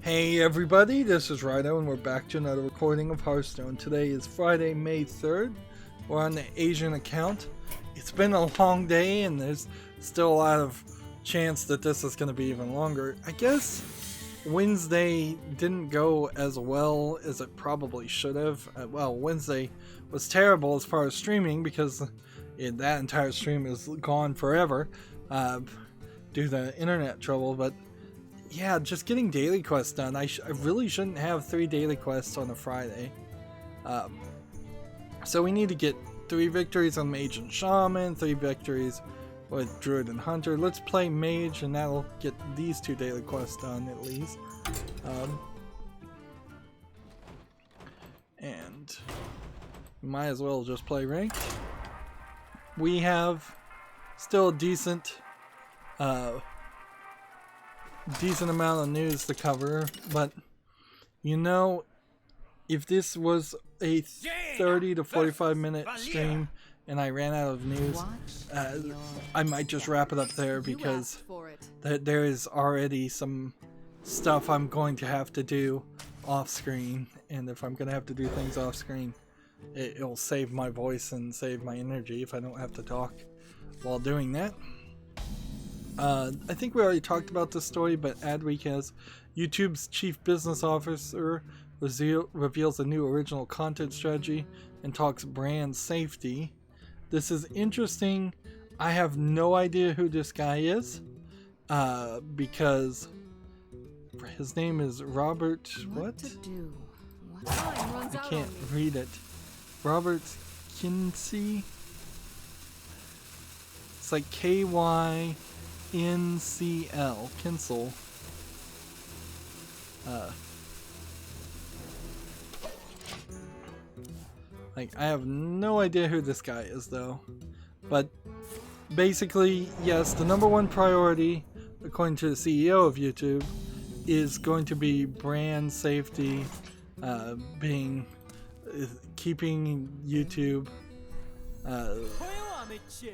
Hey everybody, this is Rydo and we're back to another recording of Hearthstone. Today is Friday, May 3rd. We're on the Asian account. It's been a long day and there's still a lot of chance that this is going to be even longer. I guess Wednesday didn't go as well as it probably should have. Well, Wednesday was terrible as far as streaming because that entire stream is gone forever due to the internet trouble, but yeah, just getting daily quests done. I really shouldn't have 3 daily quests on a Friday. So we need to get 3 victories on Mage and Shaman, 3 victories with Druid and Hunter. Let's play Mage and that'll get these 2 daily quests done at least. And might as well just play ranked. We have still a decent amount of news to cover, but you know, if this was a 30 to 45 minute stream and I ran out of news, I might just wrap it up there because there is already some stuff I'm going to have to do off screen, and if I'm going to have to do things off screen, it'll save my voice and save my energy if I don't have to talk while doing that. I think we already talked about this story, but Adweek has YouTube's chief business officer reveals a new original content strategy and talks brand safety. This is interesting. I have no idea who this guy is because his name is Robert. What? I can't read it. Robert Kinsey. It's like KYNCL. Kinsel. Like, I have no idea who this guy is though, but basically, yes, the #1 priority according to the CEO of YouTube is going to be brand safety, keeping YouTube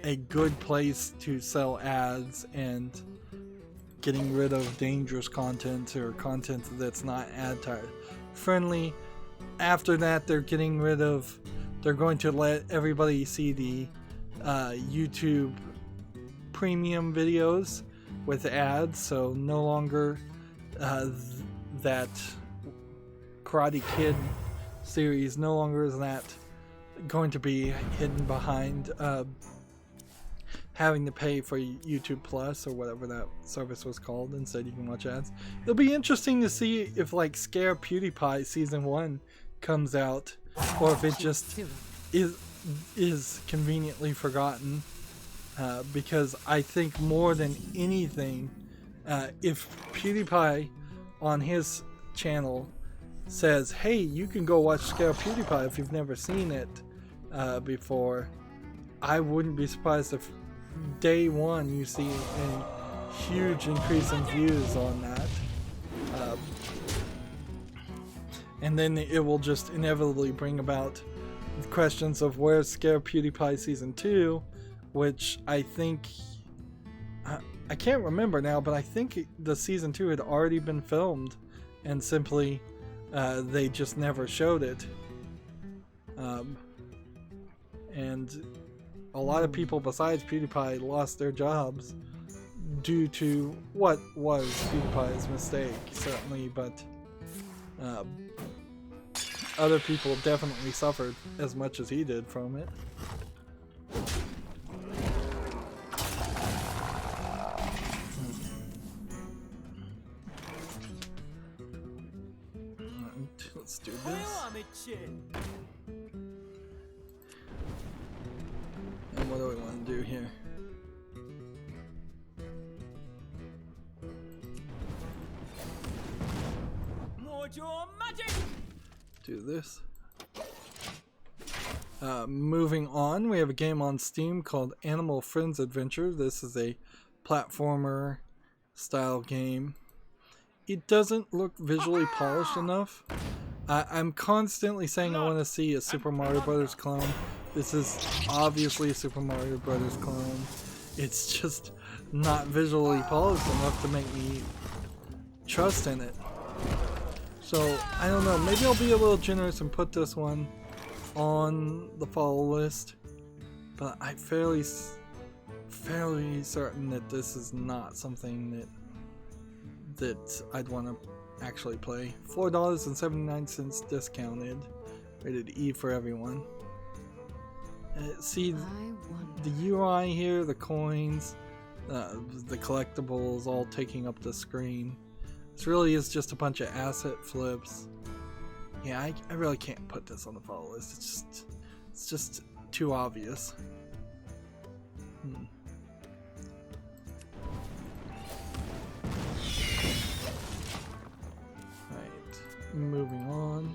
a good place to sell ads and getting rid of dangerous content or content that's not ad friendly. After that, they're going to let everybody see the YouTube premium videos with ads, so no longer that Karate Kid series, no longer is that going to be hidden behind having to pay for YouTube Plus or whatever that service was called. Instead you can watch ads. It'll be interesting to see if like Scare PewDiePie season 1 comes out, or if it just is conveniently forgotten, because I think more than anything, if PewDiePie on his channel says, hey, you can go watch Scare PewDiePie if you've never seen it before, I wouldn't be surprised if day 1 you see a huge increase in views on that, and then it will just inevitably bring about questions of where's Scare PewDiePie season 2, which I think I can't remember now, but I think the season 2 had already been filmed and simply they just never showed it, and a lot of people besides PewDiePie lost their jobs due to what was PewDiePie's mistake, certainly, but other people definitely suffered as much as he did from it. Let's do this. And what do we want to do here? Do this. Moving on, we have a game on Steam called Animal Friends Adventure. This is a platformer style game. It doesn't look visually polished enough. I'm constantly saying I want to see a Super Mario Brothers clone. This is obviously a Super Mario Brothers clone. It's just not visually polished enough to make me trust in it. So I don't know, maybe I'll be a little generous and put this one on the follow list, but I'm fairly certain that this is not something that I'd want to actually play. $4.79 discounted, rated E for everyone. See the UI here, the coins, the collectibles all taking up the screen. This really is just a bunch of asset flips. Yeah, I really can't put this on the follow list. It's just too obvious. Right, moving on.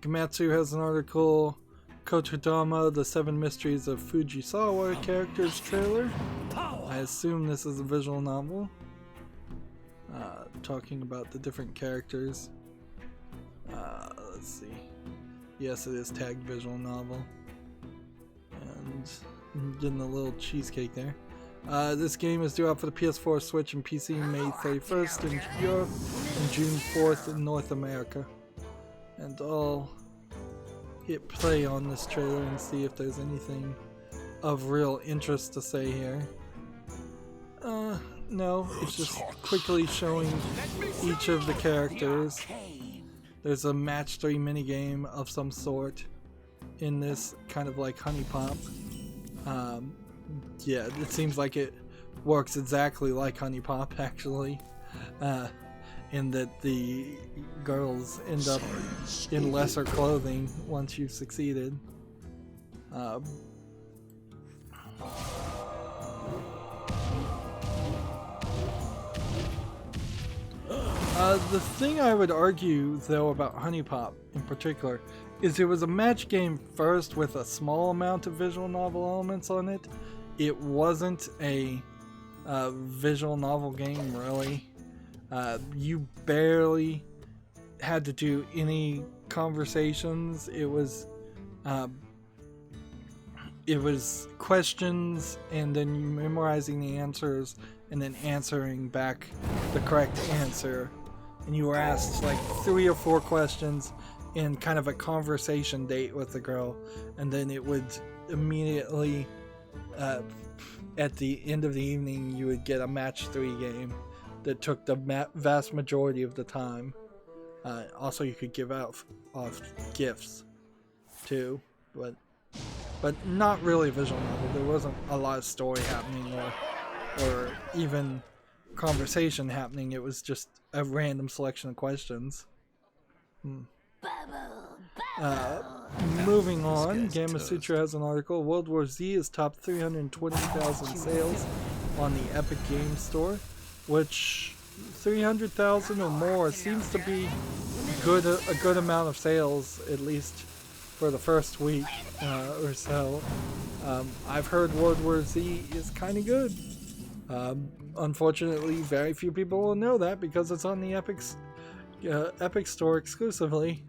Gamatsu has an article, Kotodama, The 7 Mysteries of Fujisawa Characters trailer. I assume this is a visual novel, talking about the different characters. Let's see. Yes, it is tagged visual novel. And I'm getting a little cheesecake there. This game is due out for the PS4, Switch, and PC May 31st in Europe and June 4th in North America. And I'll hit play on this trailer and see if there's anything of real interest to say here. No, it's just quickly showing each of the characters. There's a match 3 minigame of some sort in this, kind of like Honey Pop. Yeah, it seems like it works exactly like Honey Pop, actually. In that the girls end up in lesser clothing once you've succeeded. The thing I would argue, though, about Honey Pop in particular is it was a match game first with a small amount of visual novel elements on it. It wasn't a visual novel game, really. You barely had to do any conversations. It was questions and then you memorizing the answers and then answering back the correct answer. And you were asked like 3 or 4 questions in kind of a conversation date with the girl, and then it would immediately at the end of the evening you would get a match 3 game that took the vast majority of the time. Also, you could give out off gifts too, but not really a visual novel. There wasn't a lot of story happening or even conversation happening. It was just a random selection of questions. Moving on, Gamma Sutra has an article. World War Z has topped 320,000 sales on the Epic Games Store, which 300,000 or more seems to be a good amount of sales, at least for the first week or so. I've heard World War Z is kind of good. Unfortunately, very few people will know that because it's on the Epic Store exclusively.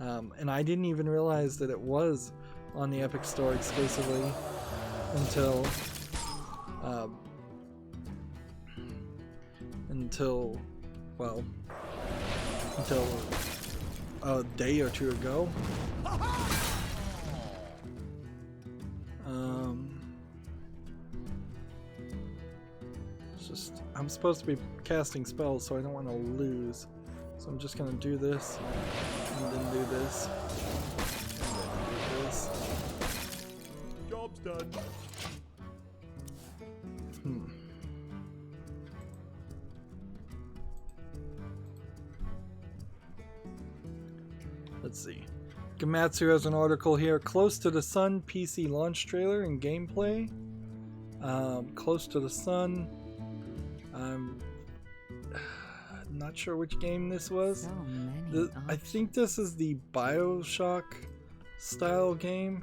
And I didn't even realize that it was on the Epic Store exclusively until a day or two ago. It's just, I'm supposed to be casting spells, so I don't want to lose. So I'm just gonna do this, and then do this, and then do this. Job's done. Let's see. Gamatsu has an article here. Close to the Sun PC launch trailer and gameplay. Close to the Sun. I'm not sure which game this was. I think this is the BioShock style game.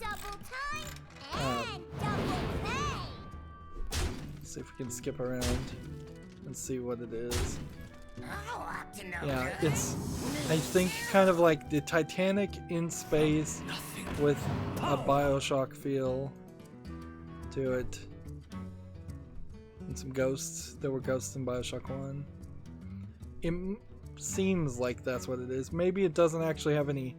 Let's see if we can skip around and see what it is. Yeah, it's, I think, kind of like the Titanic in space with a BioShock feel to it. and some ghosts. There were ghosts in Bioshock 1. It seems like that's what it is. Maybe it doesn't actually have any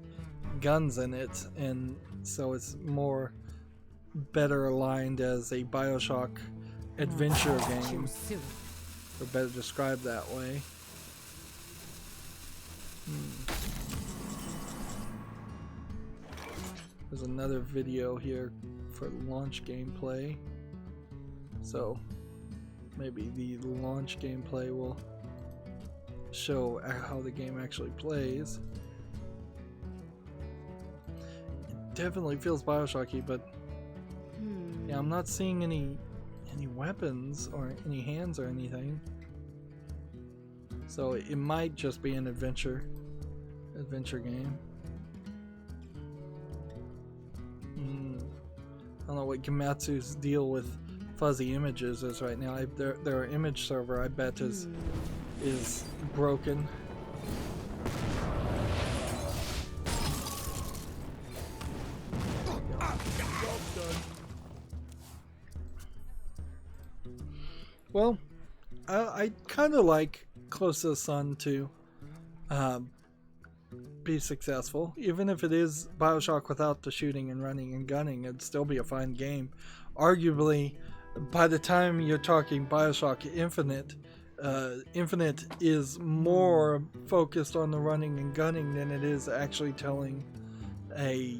guns in it, and so it's more better aligned as a Bioshock adventure game, or better described that way. There's another video here for launch gameplay, so maybe the launch gameplay will show how the game actually plays. It definitely feels Bioshocky, but yeah, I'm not seeing any weapons or any hands or anything. So it might just be an adventure game. I don't know what Gematsu's deal with fuzzy images is right now. Their image server, I bet, is broken. Well, I kind of like Close to the Sun to be successful. Even if it is Bioshock without the shooting and running and gunning, it'd still be a fine game. Arguably, by the time you're talking Bioshock Infinite, Infinite is more focused on the running and gunning than it is actually telling a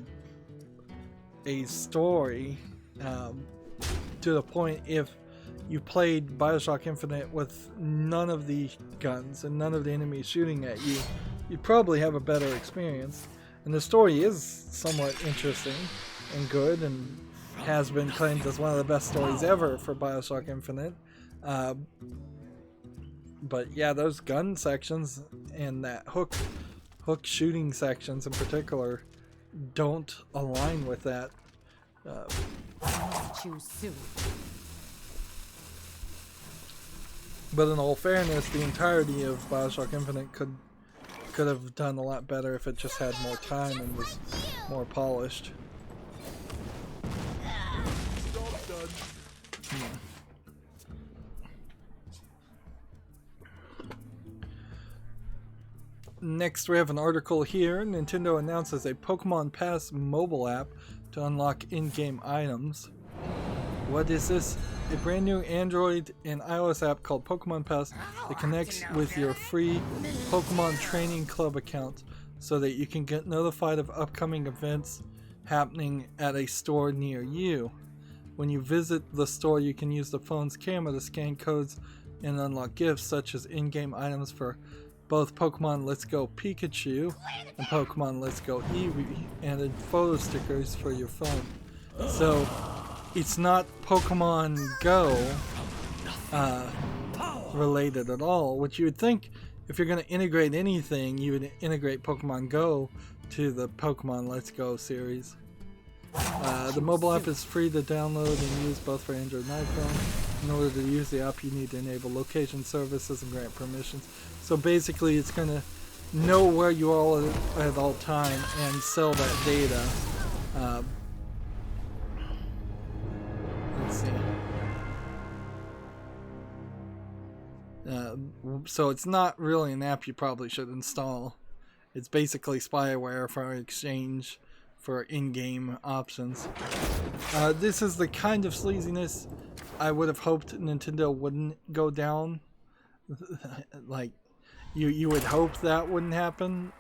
story, to the point if you played Bioshock Infinite with none of the guns and none of the enemies shooting at you, you'd probably have a better experience. And the story is somewhat interesting and good, and has been claimed as one of the best stories ever for Bioshock Infinite. But yeah, those gun sections and that hook shooting sections in particular don't align with that. But in all fairness, the entirety of Bioshock Infinite could have done a lot better if it just had more time and was more polished. Next, we have an article here. Nintendo announces a Pokemon Pass mobile app to unlock in-game items. What is this? A brand new Android and iOS app called Pokemon Pass that connects with your free Pokemon Training Club account so that you can get notified of upcoming events happening at a store near you. When you visit the store, you can use the phone's camera to scan codes and unlock gifts such as in-game items for both Pokemon Let's Go Pikachu and Pokemon Let's Go Eevee, and then photo stickers for your phone. So it's not Pokemon Go related at all, which you would think if you're going to integrate anything, you would integrate Pokemon Go to the Pokemon Let's Go series. The mobile app is free to download and use both for Android and iPhone. In order to use the app, you need to enable location services and grant permissions. So basically, it's going to know where you are at all time and sell that data. Let's see. So it's not really an app you probably should install. It's basically spyware for exchange for in-game options. This is the kind of sleaziness I would have hoped Nintendo wouldn't go down. Like, you would hope that wouldn't happen,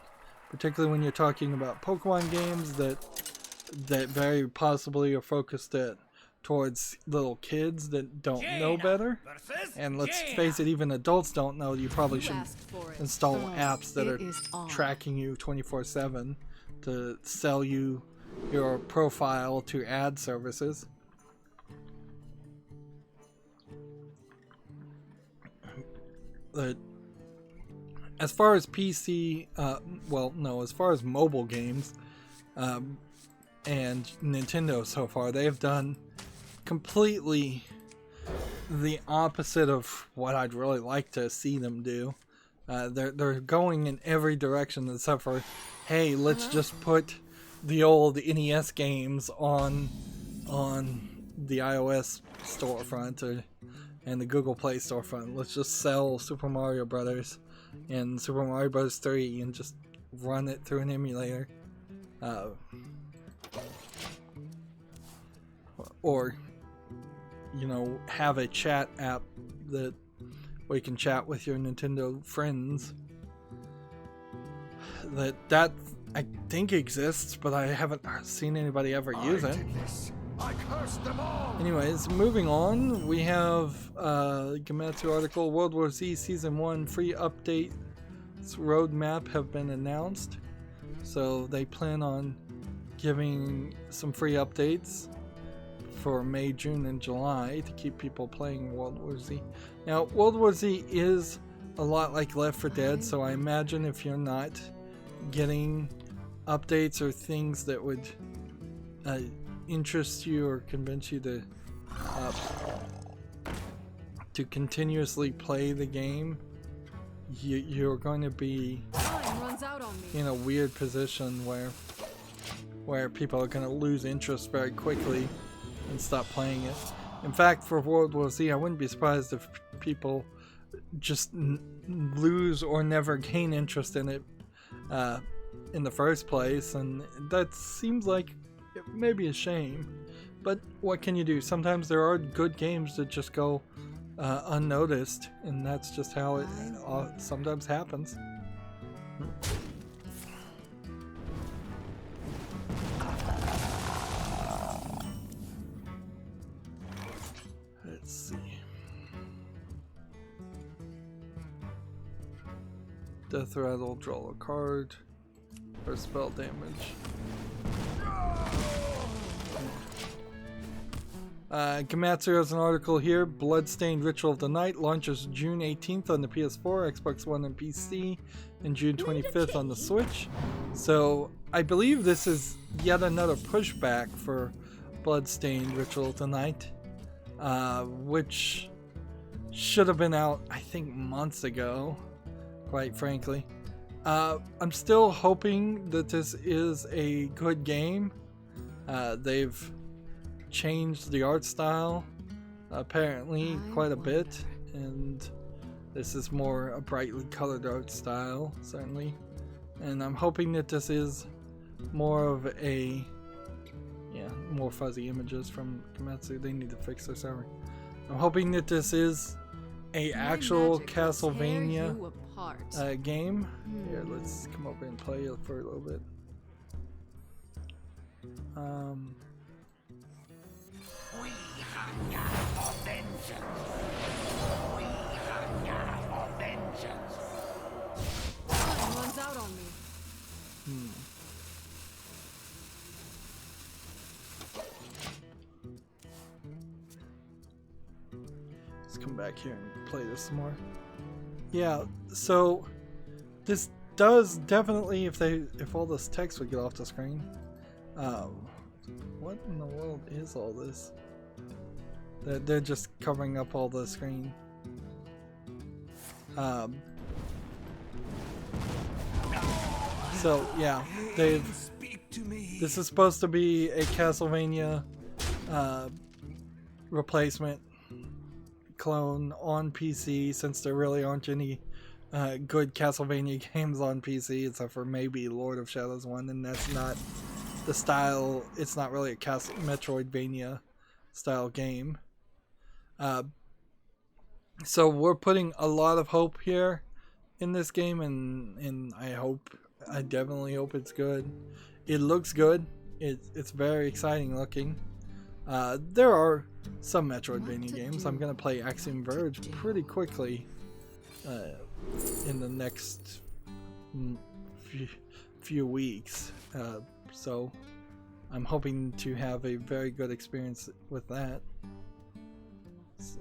particularly when you're talking about Pokemon games that very possibly are focused towards little kids that don't know better. And let's face it, even adults don't know. You probably shouldn't install apps that are tracking you 24/7 to sell you your profile to ad services. But as far as PC, as far as mobile games, and Nintendo so far, they have done completely the opposite of what I'd really like to see them do. They're going in every direction except for, hey, let's just put the old NES games on the iOS storefront and the Google Play storefront. Let's just sell Super Mario Brothers and Super Mario Bros. 3 and just run it through an emulator. Or, you know, have a chat app that where you can chat with your Nintendo friends. That I think exists, but I haven't seen anybody ever use it. I cursed them all. Anyways, moving on, we have Gematsu article, World War Z Season 1 free updates roadmap have been announced. So they plan on giving some free updates for May, June, and July to keep people playing World War Z. Now, World War Z is a lot like Left 4 Dead, so I imagine if you're not getting updates or things that would interest you or convince you to continuously play the game, you're going to be in a weird position where people are going to lose interest very quickly and stop playing it. In fact, for World War Z, I wouldn't be surprised if people just lose or never gain interest in it in the first place, and that seems like it may be a shame. But what can you do? Sometimes there are good games that just go unnoticed, and that's just how it sometimes happens. Let's see. Death Rattle, draw a card, or spell damage. Gematsu has an article here. Bloodstained Ritual of the Night launches June 18th on the PS4, Xbox One, and PC, and June 25th on the Switch. So I believe this is yet another pushback for Bloodstained Ritual of the Night, which should have been out, I think, months ago, quite frankly. I'm still hoping that this is a good game. They've changed the art style apparently quite a bit, and this is more a brightly colored art style, certainly, and I'm hoping that this is more of a more fuzzy images from Gematsu. They need to fix their server. I'm hoping that this is a actual Castlevania game. Here, let's come over and play it for a little bit. We hunger for vengeance. We hunger for vengeance. Time runs out on me. Let's come back here and play this some more. Yeah, so this does definitely, if all this text would get off the screen. What in the world is all this? They're just covering up all the screen. So yeah, this is supposed to be a Castlevania replacement clone on PC, since there really aren't any good Castlevania games on PC except for maybe Lord of Shadows 1, and that's not the style. It's not really a Metroidvania style game. So we're putting a lot of hope here in this game, and I definitely hope it's good. It looks good. It's very exciting looking. There are some Metroidvania games. I'm gonna play Axiom Verge pretty quickly in the next few weeks. So I'm hoping to have a very good experience with that. Let's see.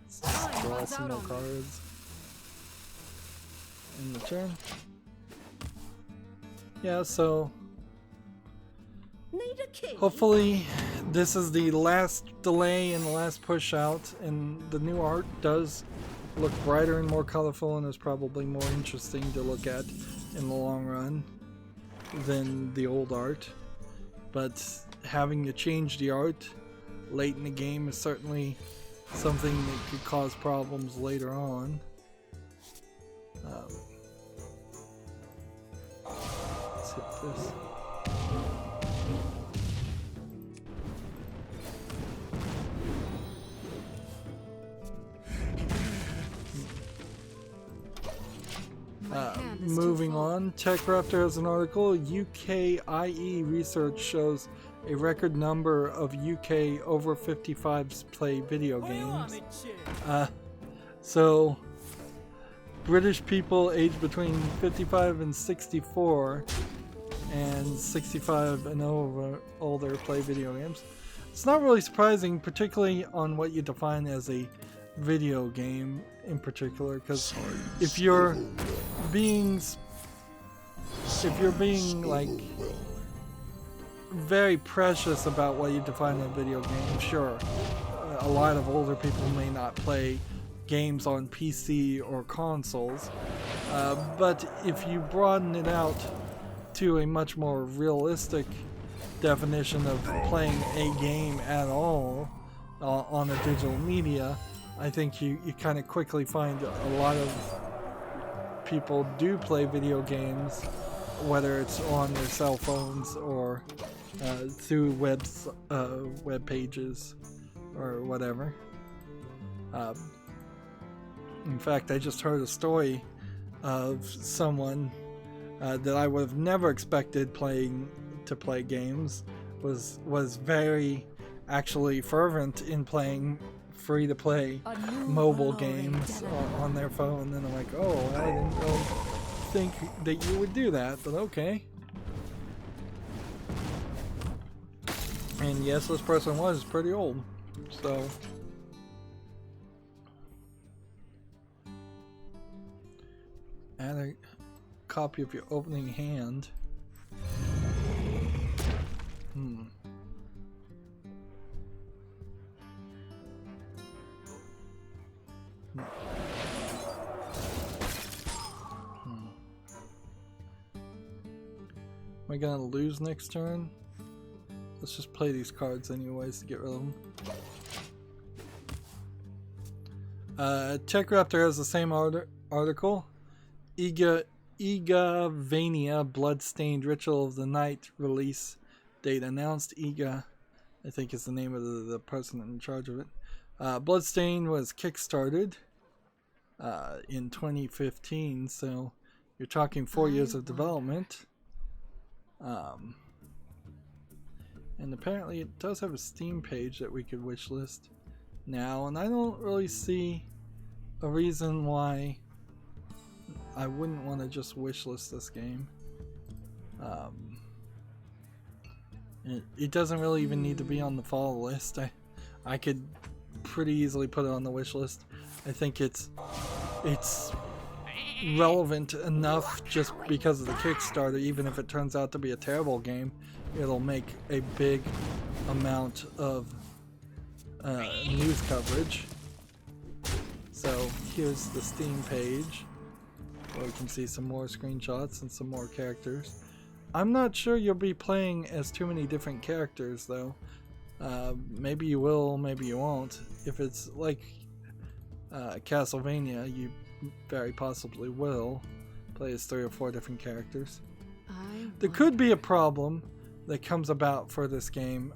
Let's draw some more cards in the turn. Yeah, so Need a key? Hopefully this is the last delay and the last push out, and the new art does look brighter and more colorful and is probably more interesting to look at in the long run than the old art. But having to change the art late in the game is certainly something that could cause problems later on. Let's hit this. Moving on, TechRaptor has an article. UKIE research shows a record number of UK over 55s play video games. So British people aged between 55 and 64 and 65 and older play video games. It's not really surprising, particularly on what you define as a video game in particular, because if you're being like very precious about what you define as a video game, sure, a lot of older people may not play games on PC or consoles, but if you broaden it out to a much more realistic definition of playing a game at all on a digital media, I think you kind of quickly find a lot of people do play video games, whether it's on their cell phones or through web pages or whatever. In fact, I just heard a story of someone that I would have never expected to play games was very actually fervent in playing free-to-play mobile games on their phone, and I'm like, oh, I didn't really think that you would do that, but okay. And yes, this person was pretty old, so add a copy of your opening hand. Am I gonna lose next turn? Let's just play these cards anyways to get rid of them. TechRaptor has the same article. Igavania Bloodstained Ritual of the Night release date announced. Iga, I think, is the name of the person in charge of it. Bloodstained was kickstarted in 2015, so you're talking 4 years of development. And apparently it does have a Steam page that we could wishlist now, and I don't really see a reason why I wouldn't want to just wishlist this game. It doesn't really even need to be on the fall list. I could pretty easily put it on the wish list. I think it's relevant enough just because of the Kickstarter. Even if it turns out to be a terrible game, it'll make a big amount of news coverage. So here's the Steam page where we can see some more screenshots and some more characters. I'm not sure you'll be playing as too many different characters though. Maybe you will, maybe you won't. If it's like Castlevania, you very possibly will play as 3 or 4 different characters. There could be a problem that comes about for this game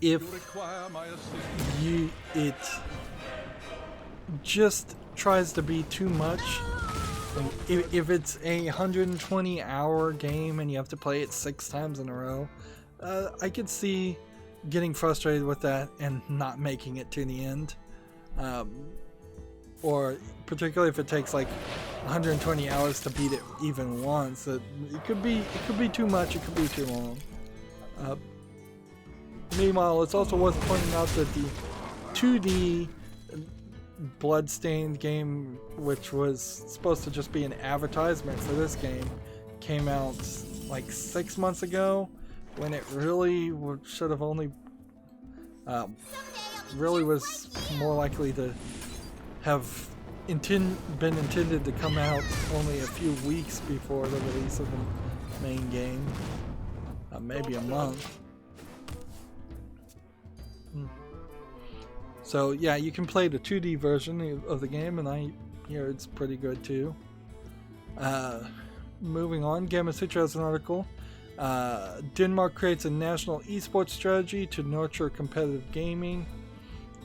if it just tries to be too much. If it's a 120-hour game and you have to play it 6 times in a row, I could see getting frustrated with that and not making it to the end. Or particularly if it takes like 120 hours to beat it even once, it could be too much, it could be too long. Meanwhile, it's also worth pointing out that the 2D Bloodstained game, which was supposed to just be an advertisement for this game, came out like 6 months ago, when it really should have only really was more likely to have been intended to come out only a few weeks before the release of the main game, maybe a month. So yeah, you can play the 2D version of the game, and I hear it's pretty good too. Moving on, Gamma Sutra has an article. Denmark creates a national esports strategy to nurture competitive gaming.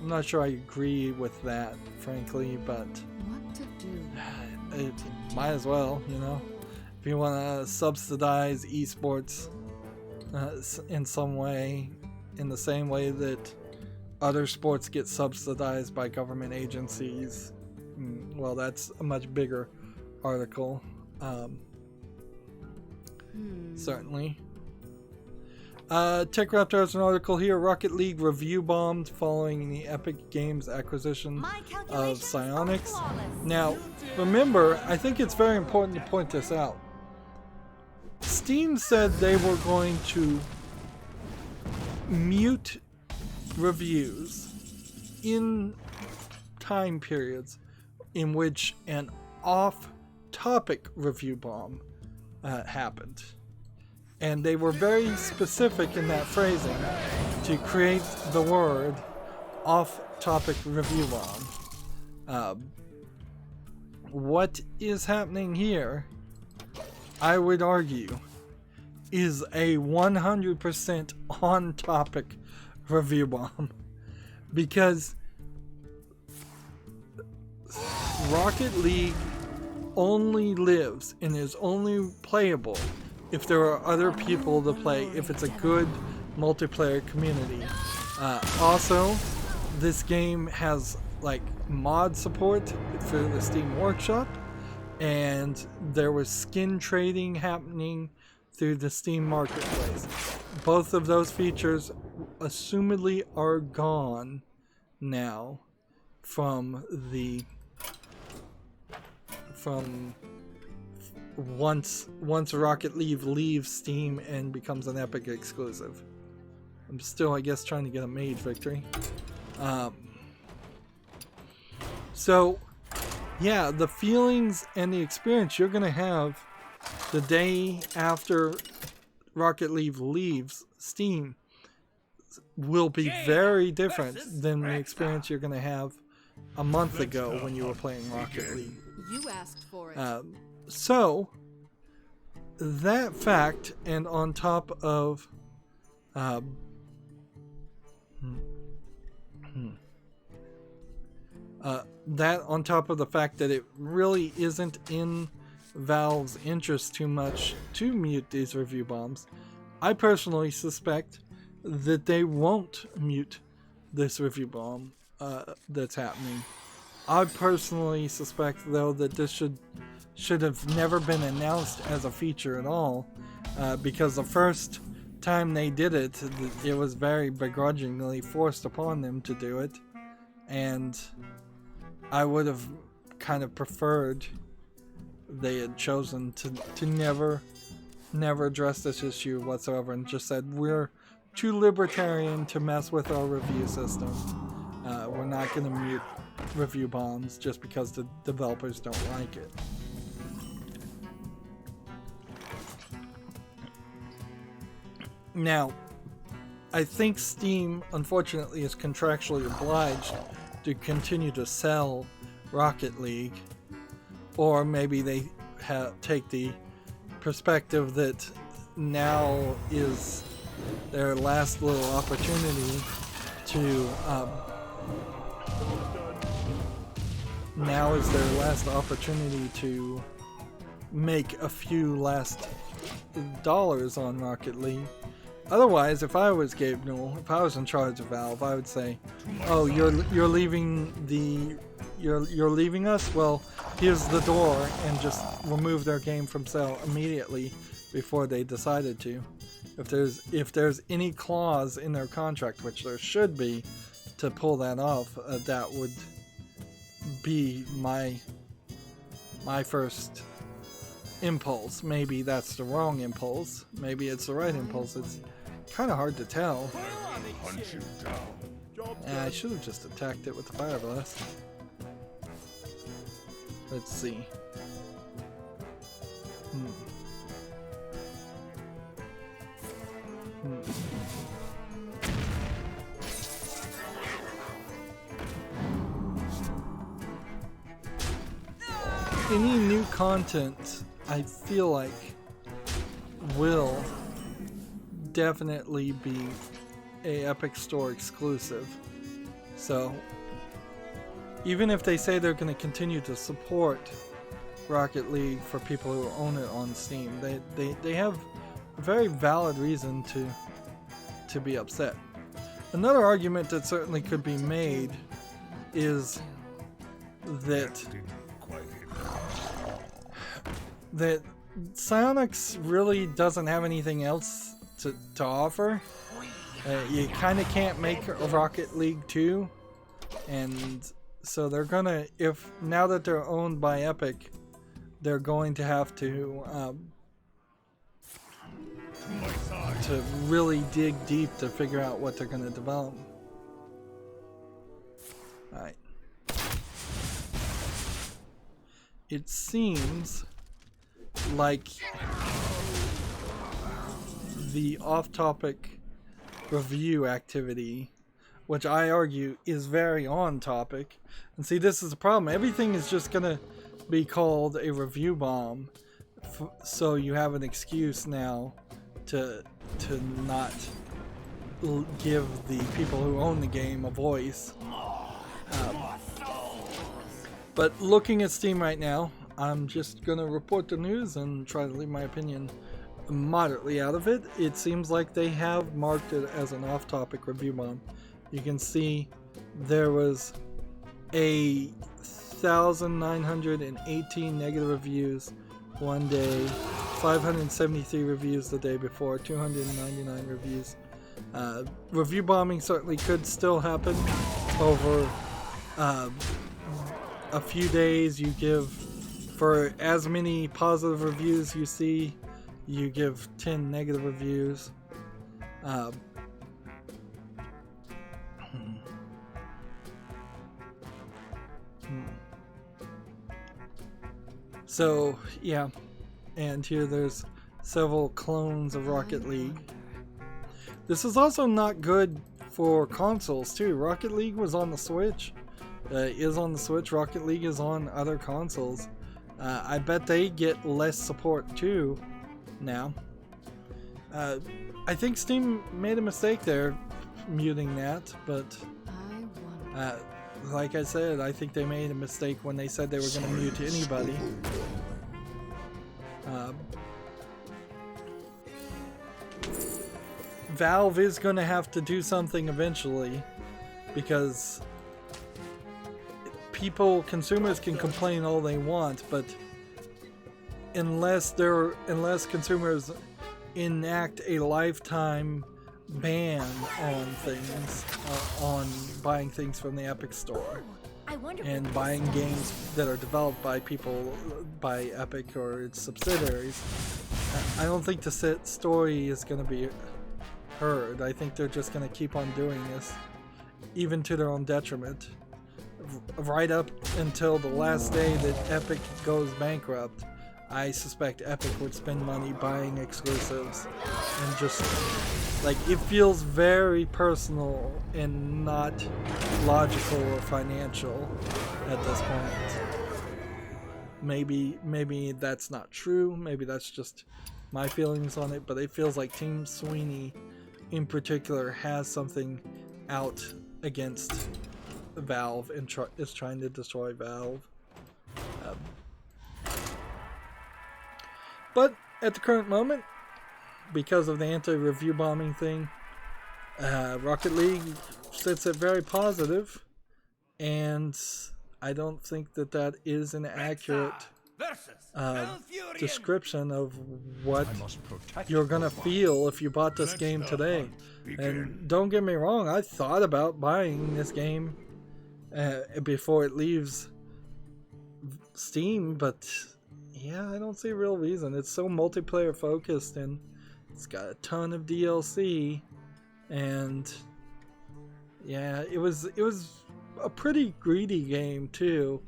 I'm not sure I agree with that, frankly, but What to do? it might as well, you know. If you want to subsidize esports in some way, in the same way that other sports get subsidized by government agencies, well, that's a much bigger article. Certainly. TechRaptor has an article here. Rocket League review bombed following the Epic Games acquisition of Psyonix. Now, remember, I think it's very important to point this out. Steam said they were going to mute reviews in time periods in which an off-topic review bomb happened. And they were very specific in that phrasing to create the word off-topic review bomb. What is happening here, I would argue, is a 100% on-topic review bomb. Because Rocket League only lives and is only playable if there are other people to play, if it's a good multiplayer community. Also, this game has like mod support through the Steam Workshop, and there was skin trading happening through the Steam Marketplace. Both of those features assumedly are gone now from once Rocket League leaves Steam and becomes an Epic exclusive. I'm still, I guess, trying to get a mage victory. So, yeah, the feelings and the experience you're gonna have the day after Rocket League leaves Steam will be very different than the experience you're gonna have a month ago when you were playing Rocket League. You asked for it. So, that fact, and on top of that on top of the fact that it really isn't in Valve's interest too much to mute these review bombs, I personally suspect that they won't mute this review bomb that's happening. I personally suspect, though, that this should have never been announced as a feature at all, because the first time they did it, it was very begrudgingly forced upon them to do it, and I would have kind of preferred they had chosen to never address this issue whatsoever and just said, we're too libertarian to mess with our review system. We're not going to mute review bombs just because the developers don't like it. Now, I think Steam, unfortunately, is contractually obliged to continue to sell Rocket League, or maybe they take the perspective that now is their last little opportunity to make a few last dollars on Rocket League. Otherwise, if I was Gabe Newell, if I was in charge of Valve, I would say, "Oh, you're leaving you're leaving us? Well, here's the door," and just remove their game from sale immediately before they decided to. If there's any clause in their contract, which there should be, to pull that off, that would be my first impulse. Maybe that's the wrong impulse. Maybe it's the right impulse. It's kind of hard to tell. Hunt you down. I should have just attacked it with the fire blast. Let's see. Any new content, I feel like, will definitely be a Epic Store exclusive. So, even if they say they're going to continue to support Rocket League for people who own it on Steam, they have a very valid reason to be upset. Another argument that certainly could be made is that Psyonix really doesn't have anything else to offer. You kind of can't make a Rocket League 2, and so they're gonna, if now that they're owned by Epic, they're going to have to really dig deep to figure out what they're going to develop. Alright. It seems like the off-topic review activity, which I argue is very on topic, and see, this is the problem. Everything is just gonna be called a review bomb, so you have an excuse now to not give the people who own the game a voice. But looking at Steam right now, I'm just gonna report the news and try to leave my opinion moderately out of it. It seems like they have marked it as an off-topic review bomb. You can see there was 1,918 negative reviews one day, 573 reviews the day before, 299 reviews. Review bombing certainly could still happen over a few days. You give, for as many positive reviews you see, you give 10 negative reviews. So, yeah. And here there's several clones of Rocket League. This is also not good for consoles, too. Rocket League was on the Switch. Is on the Switch. Rocket League is on other consoles. I bet they get less support, too, now. I think Steam made a mistake there, muting that, but like I said, I think they made a mistake when they said they were going to mute anybody. Valve is going to have to do something eventually, because consumers can complain all they want, but unless consumers enact a lifetime ban on things, on buying things from the Epic Store and buying games that are developed by by Epic or its subsidiaries, I don't think the story is going to be heard. I think they're just going to keep on doing this, even to their own detriment, right up until the last day that Epic goes bankrupt. I suspect Epic would spend money buying exclusives, and just, like, it feels very personal and not logical or financial at this point. Maybe that's not true, maybe that's just my feelings on it, but it feels like Team Sweeney in particular has something out against Valve and is trying to destroy Valve. But at the current moment, because of the anti-review bombing thing, Rocket League sits at very positive, and I don't think that is an accurate description of what you're gonna feel if you bought this game today. And don't get me wrong, I thought about buying this game before it leaves Steam, but yeah, I don't see a real reason. It's so multiplayer focused and it's got a ton of DLC, and yeah, it was a pretty greedy game too.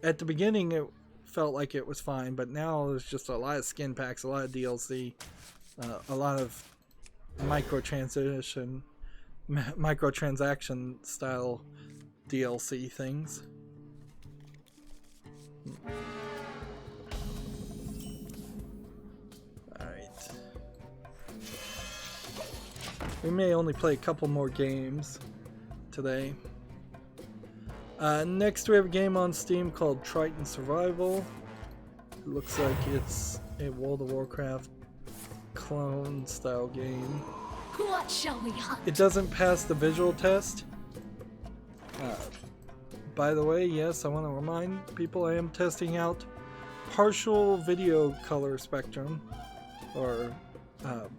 At the beginning it felt like it was fine, but now there's just a lot of skin packs, a lot of DLC, a lot of microtransaction style DLC things. Alright. We may only play a couple more games today. Next we have a game on Steam called Triton Survival. It looks like it's a World of Warcraft clone style game. What shall we hunt? It doesn't pass the visual test. By the way, yes, I want to remind people I am testing out partial video color spectrum, or the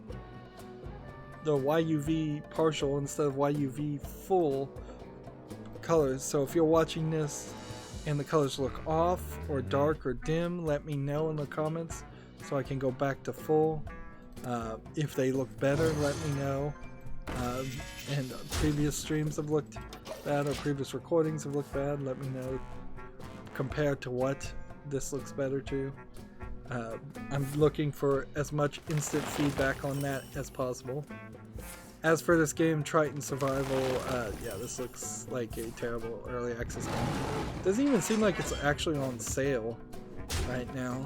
YUV partial instead of YUV full colors. So if you're watching this and the colors look off or dark or dim, let me know in the comments so I can go back to full. If they look better, let me know. And previous streams have looked bad, or previous recordings have looked bad, let me know compared to what this looks better to. I'm looking for as much instant feedback on that as possible. As for this game, Triton Survival, yeah, this looks like a terrible early access game. Doesn't even seem like it's actually on sale right now.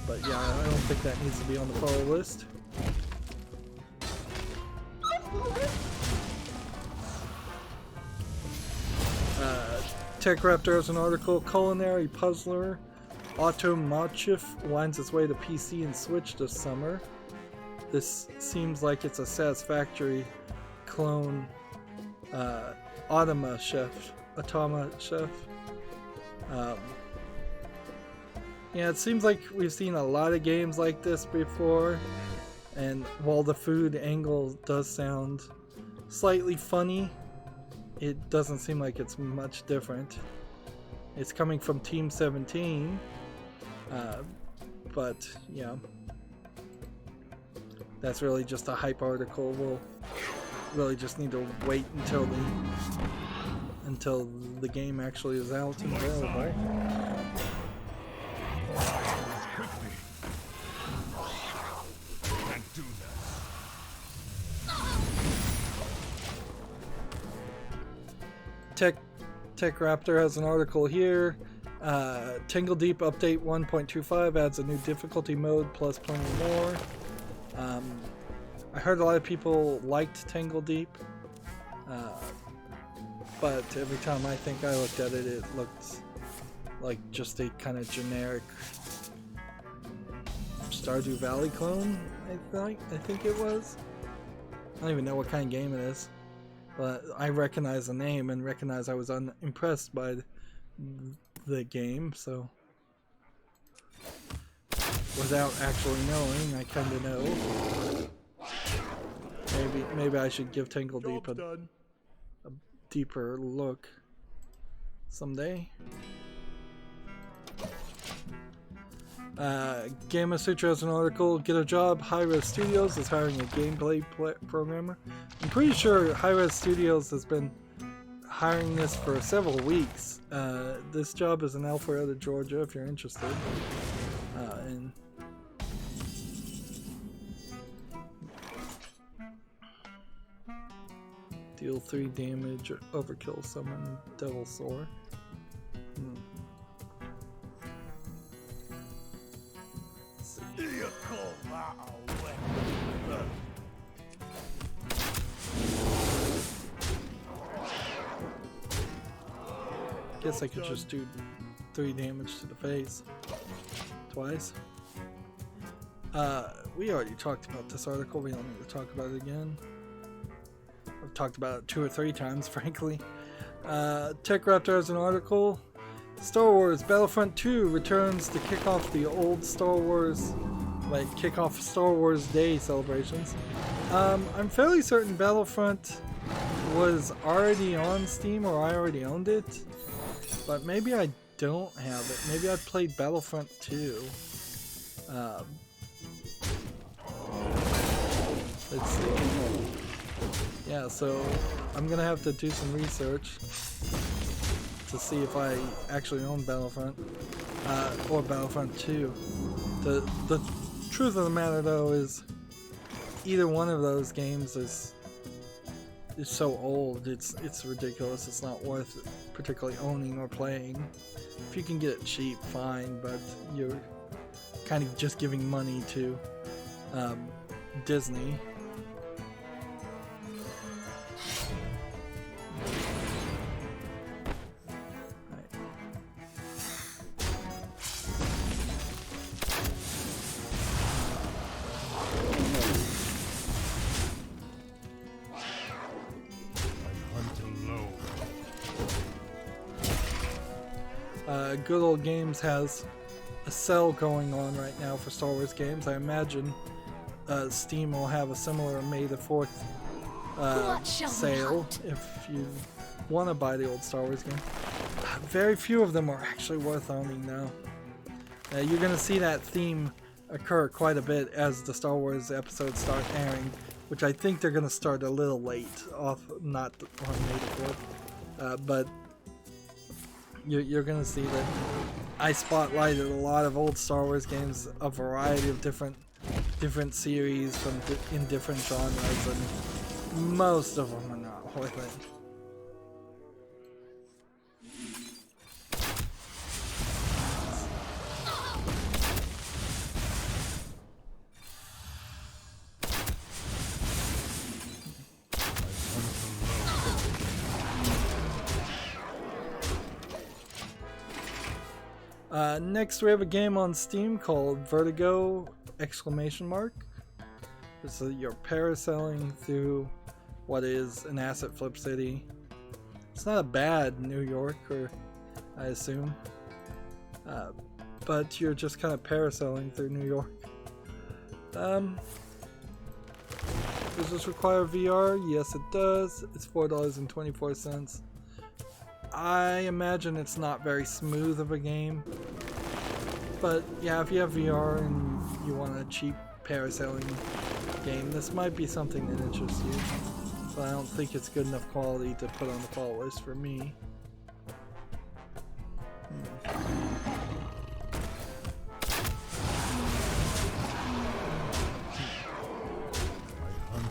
But yeah, I don't think that needs to be on the follow list. TechRaptor has an article, Culinary Puzzler Automotive winds its way to PC and Switch this summer. This seems like it's a Satisfactory clone Automa Chef. Yeah, it seems like we've seen a lot of games like this before, and while the food angle does sound slightly funny, it doesn't seem like it's much different. It's coming from Team 17, but yeah, that's really just a hype article. We'll really just need to wait until the game actually is out and available. TechRaptor has an article here. Tangle Deep Update 1.25 adds a new difficulty mode plus plenty more. I heard a lot of people liked Tangle Deep, but every time I think I looked at it, it looked like just a kind of generic Stardew Valley clone. I think it was. I don't even know what kind of game it is. But I recognize the name and recognize I was unimpressed by the game, so without actually knowing, I kind of know. Maybe I should give Tangle Deep a deeper look someday. Gamma Sutra has an article, Get a Job, Hi-Res Studios is hiring a gameplay programmer. I'm pretty sure Hi-Res Studios has been hiring this for several weeks. This job is in Alpharetta, Georgia, if you're interested. And deal 3 damage, overkill, summon Devil Sore. Guess I could just do 3 damage to the face twice. We already talked about this article. We don't need to talk about it again. I've talked about it 2 or 3 times, frankly. TechRaptor has an article. Star Wars Battlefront 2 returns to kick off the old Star Wars, kick off Star Wars Day celebrations. I'm fairly certain Battlefront was already on Steam, or I already owned it, but maybe I don't have it. Maybe I've played Battlefront 2. Let's see. Yeah, so I'm gonna have to do some research to see if I actually own Battlefront or Battlefront 2. The truth of the matter though is either one of those games is so old, it's ridiculous. It's not worth particularly owning or playing. If you can get it cheap, fine, but you're kind of just giving money to Disney. Good Old Games has a sale going on right now for Star Wars games. I imagine Steam will have a similar May the 4th sale if you want to buy the old Star Wars game. Very few of them are actually worth owning now. You're going to see that theme occur quite a bit as the Star Wars episodes start airing, which I think they're going to start a little late, not on May the 4th, but you're going to see that I spotlighted a lot of old Star Wars games, a variety of different series from in different genres, and most of them are not worth it. Next we have a game on Steam called Vertigo! This is you're parasailing through what is an asset flip city. It's not a bad New York, or I assume, but you're just kind of parasailing through New York. Does this require VR? Yes, it does. It's $4.24. I imagine it's not very smooth of a game, but yeah, if you have VR and you want a cheap parasailing game, this might be something that interests you, but I don't think it's good enough quality to put on the call list for me.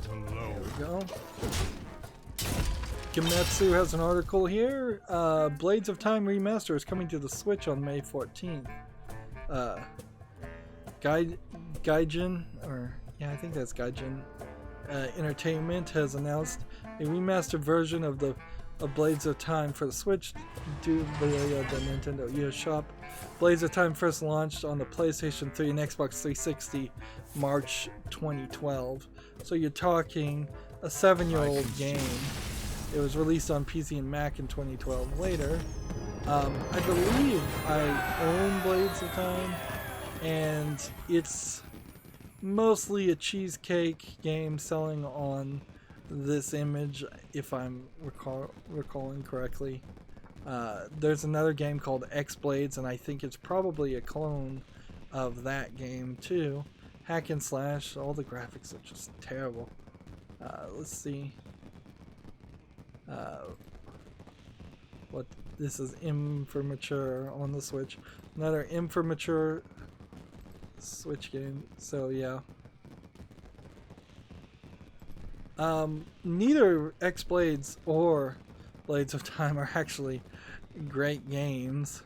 There we go. Kimetsu has an article here. Blades of Time Remaster is coming to the Switch on May 14th. Gaijin, or yeah, I think that's Gaijin Entertainment has announced a remastered version of Blades of Time for the Switch due via the Nintendo eShop. Blades of Time first launched on the PlayStation 3 and Xbox 360 March 2012. So you're talking a 7-year-old game. It was released on PC and Mac in 2012 later. I believe I own Blades of Time, and it's mostly a cheesecake game selling on this image, if I'm recalling correctly. There's another game called X Blades, and I think it's probably a clone of that game too. Hack and slash, all the graphics are just terrible. Let's see. What this is, M for Mature on the Switch. Another M for Mature Switch game. So yeah. Neither X Blades or Blades of Time are actually great games.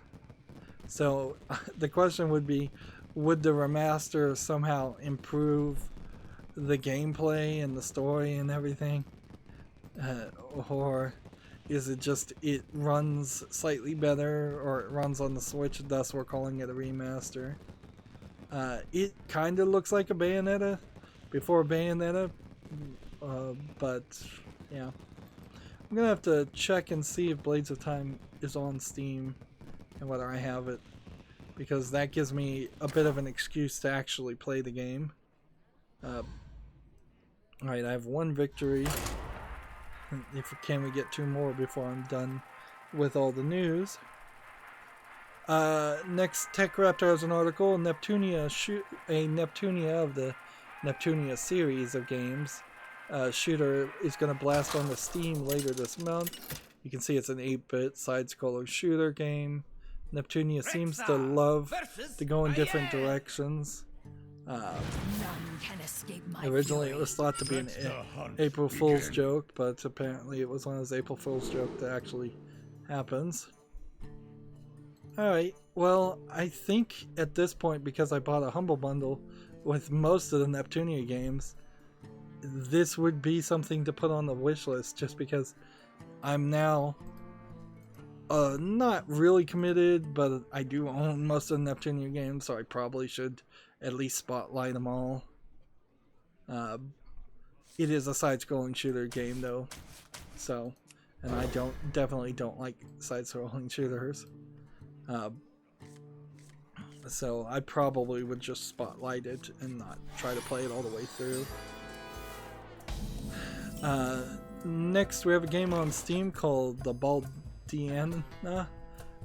So the question would be, would the remaster somehow improve the gameplay and the story and everything? Or is it just it runs slightly better, or it runs on the Switch, thus we're calling it a remaster? It kind of looks like a Bayonetta before Bayonetta, but yeah. I'm gonna have to check and see if Blades of Time is on Steam and whether I have it, because that gives me a bit of an excuse to actually play the game. Alright, I have one victory. Can we get two more before I'm done with all the news? Next, Tech Raptor has an article. Neptunia of the Neptunia series of games shooter is going to blast on the Steam later this month. You can see it's an 8-bit side-scroller shooter game. Neptunia seems to love to go in different directions. Originally, it was thought to be an April Fool's joke, but apparently it was one of those April Fool's jokes that actually happens. Alright, well, I think at this point, because I bought a Humble Bundle with most of the Neptunia games, this would be something to put on the wish list, just because I'm now not really committed, but I do own most of the Neptunia games, so I probably should at least spotlight them all. It is a side-scrolling shooter game, though, so, and I definitely don't like side-scrolling shooters. So I probably would just spotlight it and not try to play it all the way through. Next, we have a game on Steam called The Baldiana,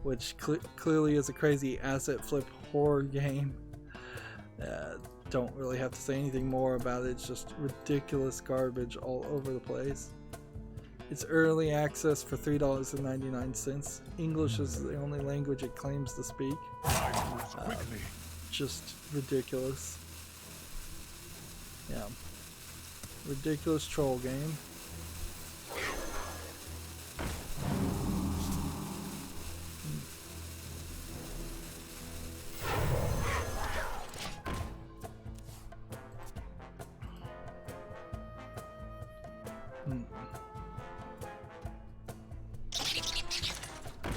which clearly is a crazy asset flip horror game. Don't really have to say anything more about it. It's just ridiculous garbage all over the place. It's early access for $3.99. English is the only language it claims to speak. Just ridiculous. Yeah. Ridiculous troll game.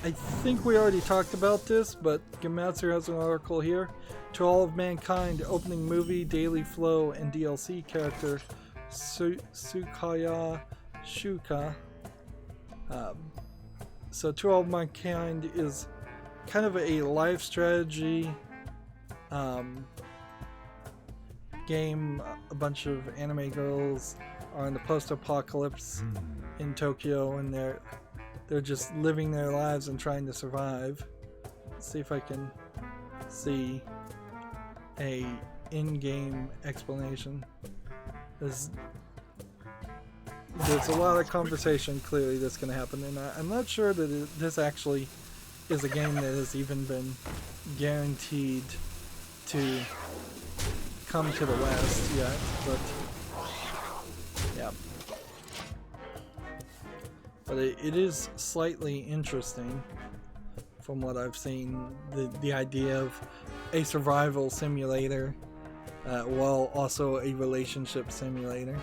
I think we already talked about this, but Gematsu has an article here. To All of Mankind opening movie, daily flow, and DLC character Tsukaya Shuka. So To All of Mankind is kind of a life strategy game. A bunch of anime girls are in the post-apocalypse in Tokyo, and they're just living their lives and trying to survive. Let's see if I can see a in-game explanation. There's a lot of conversation clearly that's going to happen, and I'm not sure that this actually is a game that has even been guaranteed to come to the West yet, but yeah. But it is slightly interesting from what I've seen, the idea of a survival simulator while also a relationship simulator.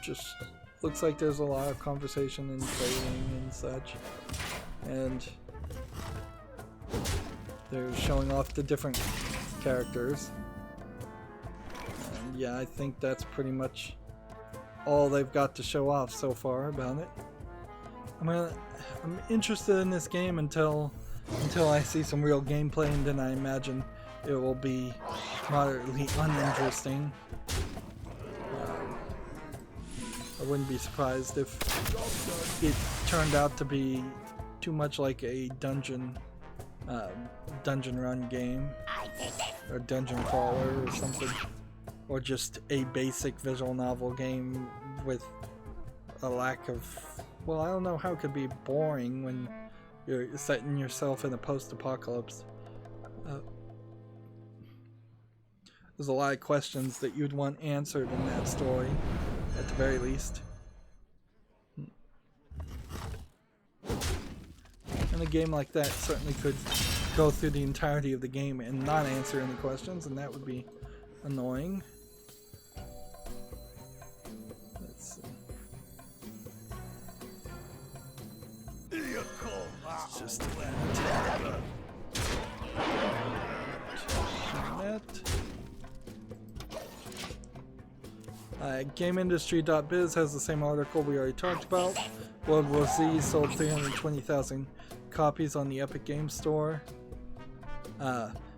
Just looks like there's a lot of conversation and trading and such, and they're showing off the different characters, and yeah, I think that's pretty much all they've got to show off so far about it. I'm interested in this game until I see some real gameplay, and then I imagine it will be moderately uninteresting. I wouldn't be surprised if it turned out to be too much like a dungeon run game, or dungeon crawler or something, or just a basic visual novel game with a lack of, well, I don't know how it could be boring when you're setting yourself in a post-apocalypse. There's a lot of questions that you'd want answered in that story, at the very least. And a game like that certainly could go through the entirety of the game and not answer any questions, and that would be annoying. Let's see. Let's just do that. GameIndustry.biz has the same article we already talked about. World War Z sold 320,000 copies on the Epic Games Store.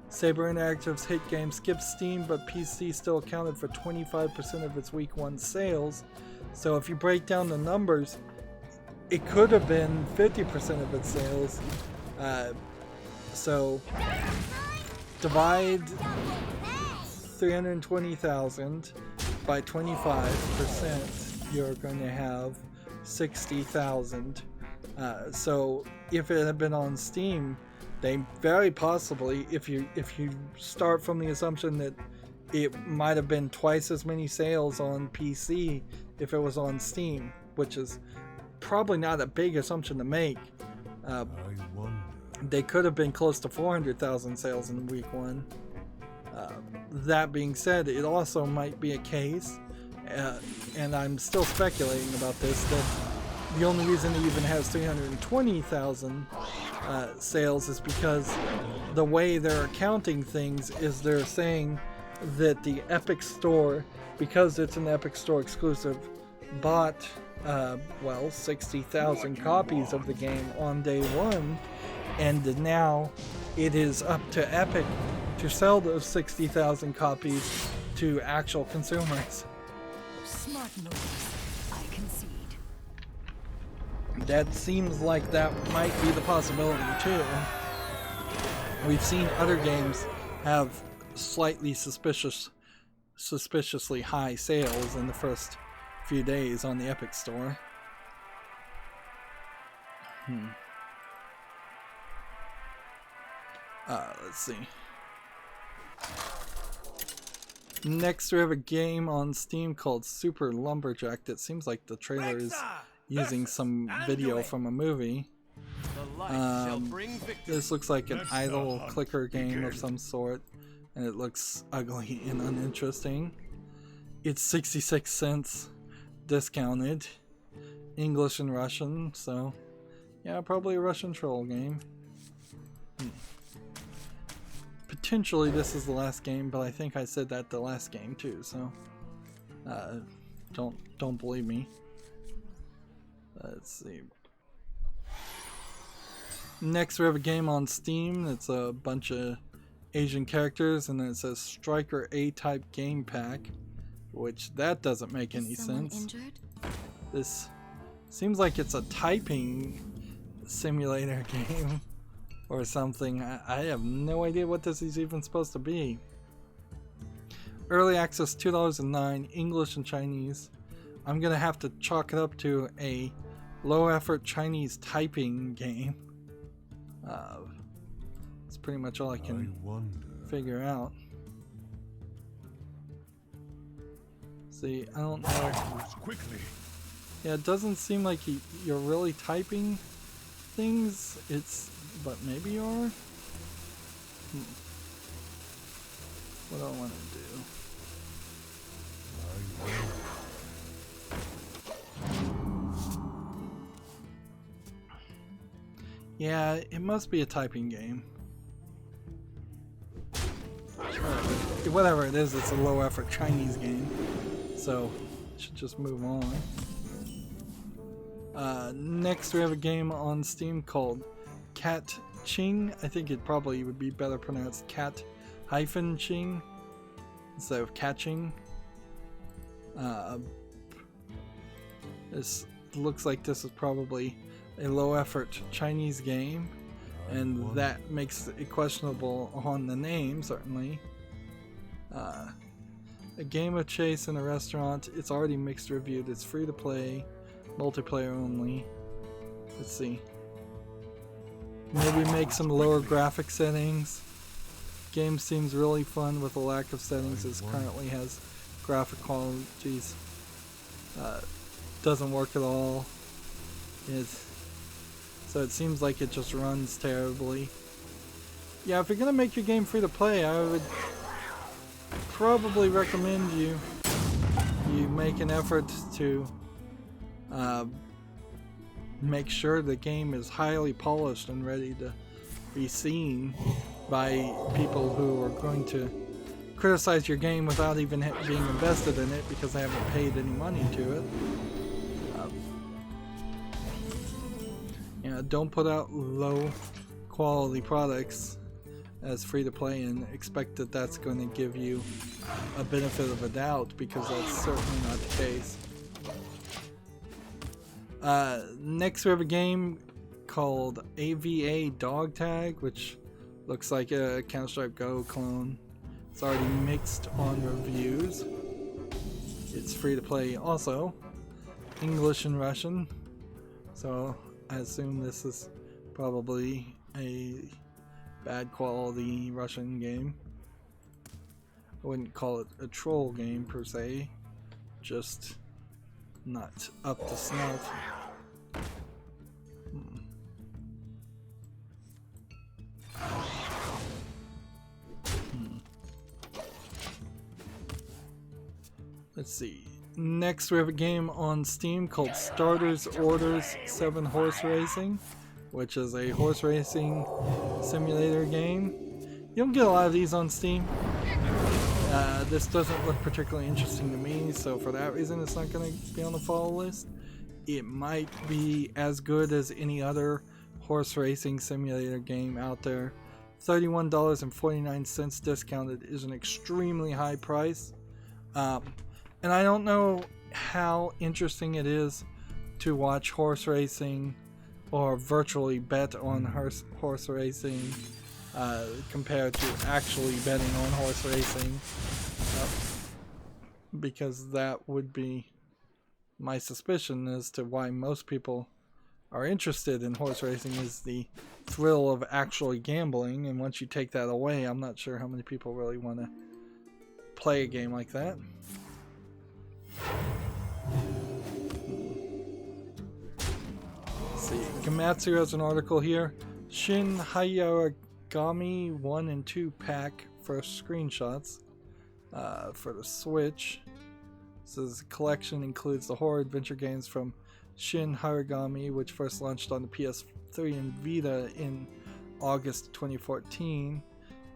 Saber Interactive's hit game skipped Steam, but PC still accounted for 25% of its week 1 sales. So if you break down the numbers, it could have been 50% of its sales. So divide 320,000 by 25%, you're going to have 60,000. So if it had been on Steam, they very possibly, if you start from the assumption that it might have been twice as many sales on PC if it was on Steam, which is probably not a big assumption to make. They could have been close to 400,000 sales in week 1. That being said, it also might be a case, and I'm still speculating about this, that the only reason it even has 320,000 sales is because the way they're accounting things is they're saying that the Epic Store, because it's an Epic Store exclusive, bought 60,000 copies of the game on day 1, and now it is up to Epic to sell those 60,000 copies to actual consumers. Smart moves. I concede. That seems like that might be the possibility too. We've seen other games have slightly suspiciously high sales in the first few days on the Epic Store. Let's see. Next we have a game on Steam called Super Lumberjack that seems like the trailer is using some video from a movie. This looks like an idle clicker game of some sort, and it looks ugly and uninteresting. It's 66 cents discounted, English and Russian, so yeah, probably a Russian troll game. Potentially this is the last game, but I think I said that the last game too, so don't believe me. Let's see. Next we have a game on Steam. It's a bunch of Asian characters, and then it says Striker A-Type Game Pack, which that doesn't make any sense. Injured? This seems like it's a typing simulator game or something. I have no idea what this is even supposed to be. Early access $2.09, English and Chinese. I'm gonna have to chalk it up to a low effort Chinese typing game. That's pretty much all I can figure out. See, I don't know. Yeah, it doesn't seem like you're really typing things. But maybe you are? What do I want to do? Yeah, it must be a typing game. Whatever it is, it's a low effort Chinese game. So, should just move on. Next we have a game on Steam called Cat Ching. I think it probably would be better pronounced Cat-Ching instead of Catching. This looks like this is probably a low effort Chinese game, and that makes it questionable on the name, certainly. A game of chase in a restaurant. It's already mixed reviewed. It's free to play, multiplayer only. Let's see. Maybe make some lower graphic settings. Game seems really fun with a lack of settings. It currently has graphic qualities. Doesn't work at all. So it seems like it just runs terribly. Yeah, if you're gonna make your game free to play, I would probably recommend you make an effort to make sure the game is highly polished and ready to be seen by people who are going to criticize your game without even being invested in it because they haven't paid any money to it. Don't put out low quality products as free to play and expect that that's going to give you a benefit of a doubt, because that's certainly not the case. Next we have a game called AVA Dog Tag, which looks like a Counter-Strike Go clone. It's already mixed on reviews. It's free to play also. English and Russian. So I assume this is probably a bad quality Russian game. I wouldn't call it a troll game per se. Just not up to snuff. Let's see. Next we have a game on Steam called Starters Orders 7 Horse Racing, which is a horse racing simulator game. You don't get a lot of these on Steam. This doesn't look particularly interesting to me, so for that reason it's not going to be on the follow list. It might be as good as any other horse racing simulator game out there. $31.49 discounted is an extremely high price. And I don't know how interesting it is to watch horse racing or virtually bet on horse racing compared to actually betting on horse racing, because that would be my suspicion as to why most people are interested in horse racing, is the thrill of actually gambling, and once you take that away, I'm not sure how many people really want to play a game like that. Let's see, Gamatsu has an article here. Shin Hayaragami 1 and 2 pack first screenshots for the Switch. It says the collection includes the horror adventure games from Shin Hayaragami, which first launched on the PS3 and Vita in August 2014,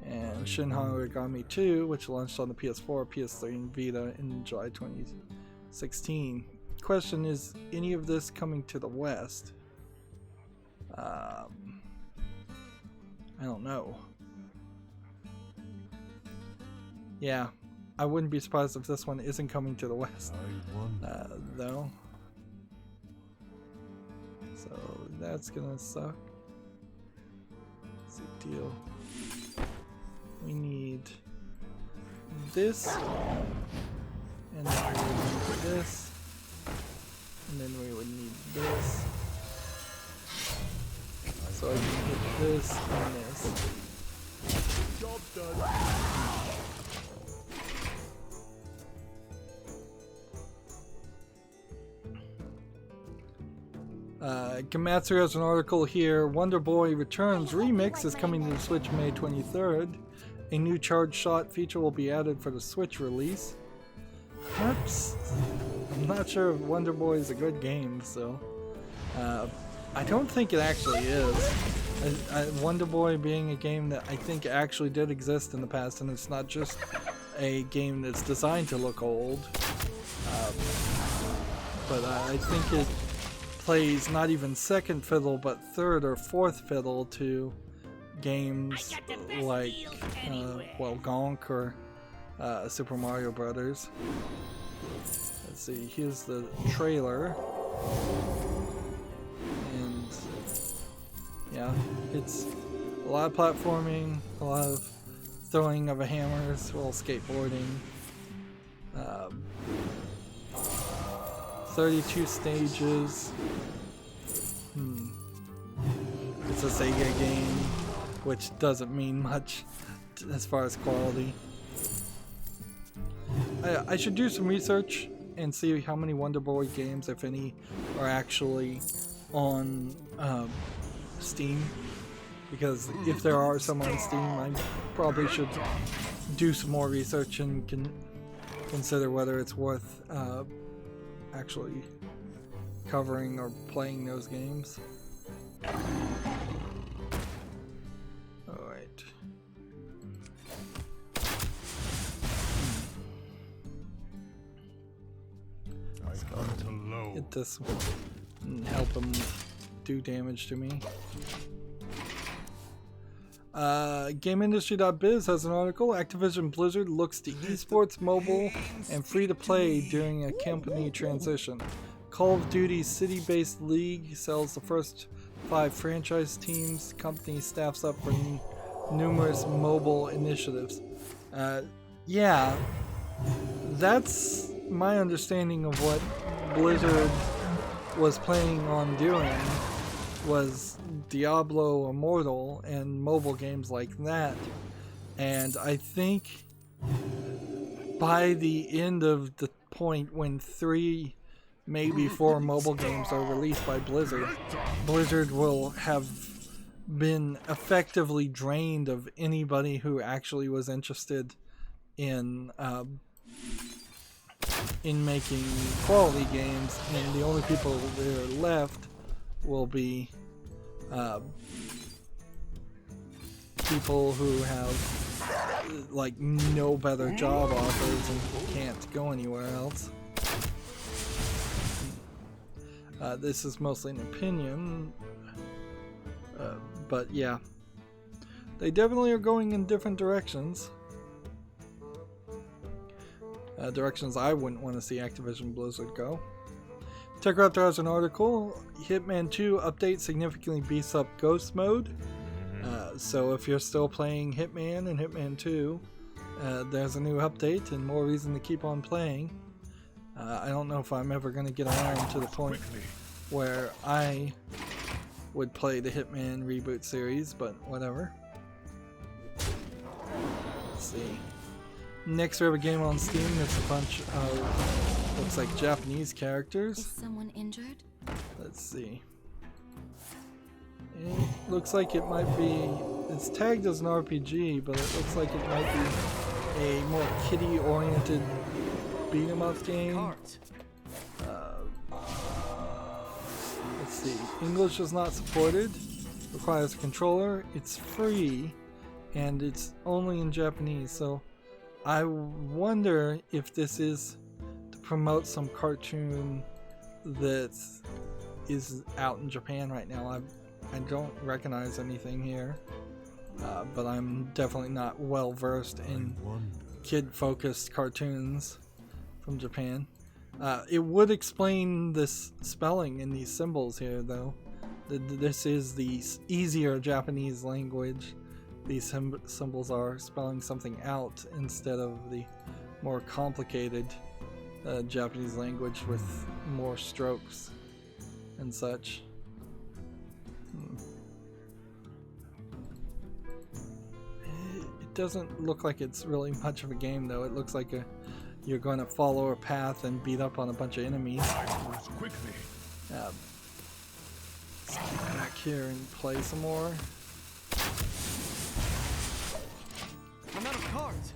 and Shin Hayaragami 2, which launched on the PS4, PS3, and Vita in July 2016. Question, is any of this coming to the West? I don't know. Yeah, I wouldn't be surprised if this one isn't coming to the West, though. So that's gonna suck. What's the deal? We need this, and then we would need this, and then we would need this. So I can hit this and this. Job done. Gamatsu has an article here. Wonder Boy Returns Remix is coming to the Switch May 23rd. A new charge shot feature will be added for the Switch release. I'm not sure if Wonder Boy is a good game, so I don't think it actually is. Wonder Boy being a game that I think actually did exist in the past, and it's not just a game that's designed to look old. But I think it plays not even second fiddle but third or fourth fiddle to games like Gonk or Super Mario Brothers. Let's see, here's the trailer, and yeah, it's a lot of platforming, a lot of throwing of a hammers, a little skateboarding. 32 stages. It's a Sega game, which doesn't mean much as far as quality. I should do some research and see how many Wonder Boy games, if any, are actually on Steam. Because if there are some on Steam, I probably should do some more research and consider whether it's worth actually covering or playing those games. Alright. Let's go get this one and help him do damage to me. GameIndustry.biz has an article. Activision Blizzard looks to esports, mobile, and free-to-play during a company transition. Call of Duty city-based league sells the first 5 franchise teams. Company staffs up for numerous mobile initiatives. Yeah, that's my understanding of what Blizzard was planning on doing, was Diablo Immortal and mobile games like that. And I think by the end of the point when 3, maybe 4 mobile games are released by Blizzard, Blizzard will have been effectively drained of anybody who actually was interested in making quality games, and the only people that are left will be people who have like no better job offers and can't go anywhere else. This is mostly an opinion, but yeah, they definitely are going in different directions. Directions I wouldn't want to see Activision Blizzard go. TechRaptor has an article. Hitman 2 update significantly beefs up Ghost Mode. So if you're still playing Hitman and Hitman 2, there's a new update and more reason to keep on playing. I don't know if I'm ever going to get around to the point where I would play the Hitman reboot series, but whatever. Let's see. Next we have a game on Steam that's a bunch of, looks like Japanese characters. Is someone injured? Let's see. It looks like it might be, it's tagged as an RPG, but it looks like it might be a more kiddie-oriented beat-em-up game. Let's see. English is not supported. Requires a controller. It's free, and it's only in Japanese, so I wonder if this is to promote some cartoon that is out in Japan right now. I don't recognize anything here, but I'm definitely not well versed in kid-focused cartoons from Japan. It would explain this spelling in these symbols here, though. This is the easier Japanese language. These symbols are spelling something out instead of the more complicated Japanese language with more strokes and such. It doesn't look like it's really much of a game, though. It looks like you're going to follow a path and beat up on a bunch of enemies. Let's get back here and play some more. I'm out of cards.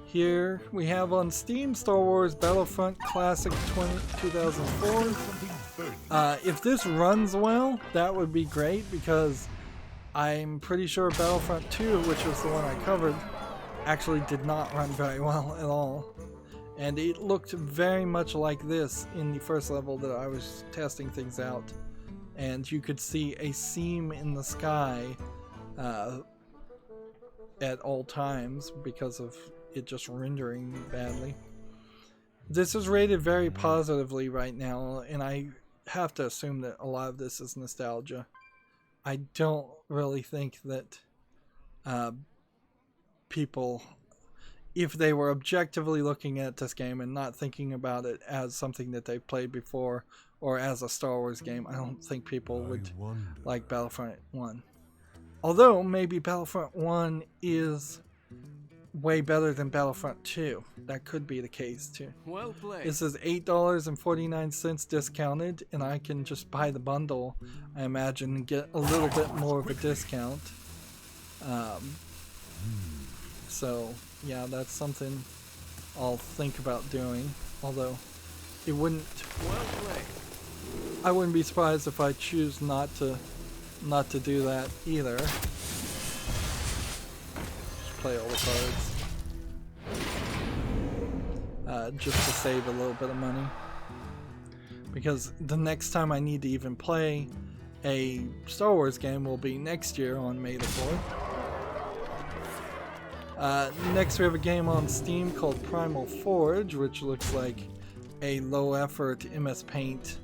Here we have on Steam Star Wars Battlefront Classic 2004. If this runs well, that would be great, because I'm pretty sure Battlefront 2, which was the one I covered, actually did not run very well at all. And it looked very much like this in the first level that I was testing things out. And you could see a seam in the sky at all times because of it just rendering badly. This is rated very positively right now, and I have to assume that a lot of this is nostalgia. I don't really think that people, if they were objectively looking at this game and not thinking about it as something that they've played before or as a Star Wars game, I don't think people would like Battlefront 1. Although maybe Battlefront 1 is way better than Battlefront 2. That could be the case too. Well played. This is $8.49 discounted, and I can just buy the bundle, I imagine, and get a little bit more of a discount. So yeah, that's something I'll think about doing. Although it wouldn't, Well played. I wouldn't be surprised if I choose not to do that either. Just play all the cards. Just to save a little bit of money. Because the next time I need to even play a Star Wars game will be next year on May the 4th. Next we have a game on Steam called Primal Forge, which looks like a low-effort MS Paint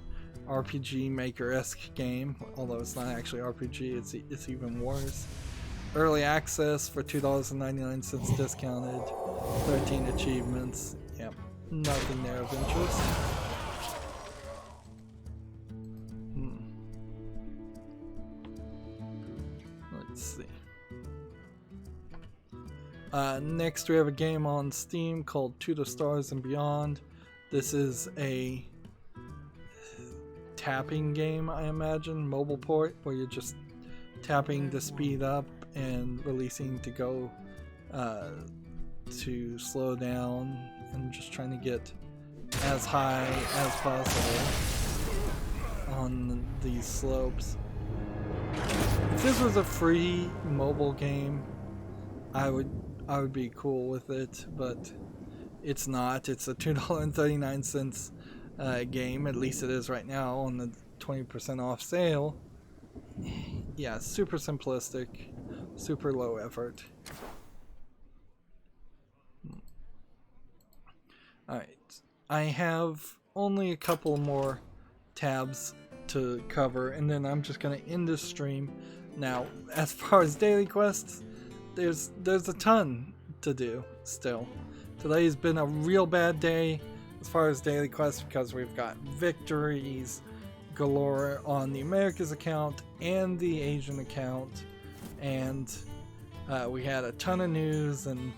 RPG Maker-esque game, although it's not actually RPG, it's even worse. Early access for $2.99 discounted, 13 achievements. Yep, nothing there of interest. Let's see. Next we have a game on Steam called To the Stars and Beyond. This is a tapping game, I imagine, mobile port, where you're just tapping to speed up and releasing to go to slow down, and just trying to get as high as possible on these slopes. If this was a free mobile game, I would be cool with it, but it's not. It's a $2.39 game, at least it is right now on the 20% off sale. Yeah, super simplistic, super low effort. Alright, I have only a couple more tabs to cover, and then I'm just going to end this stream. Now, as far as daily quests, there's a ton to do still. Today's been a real bad day as far as daily quests, because we've got victories galore on the Americas account and the Asian account, and we had a ton of news, and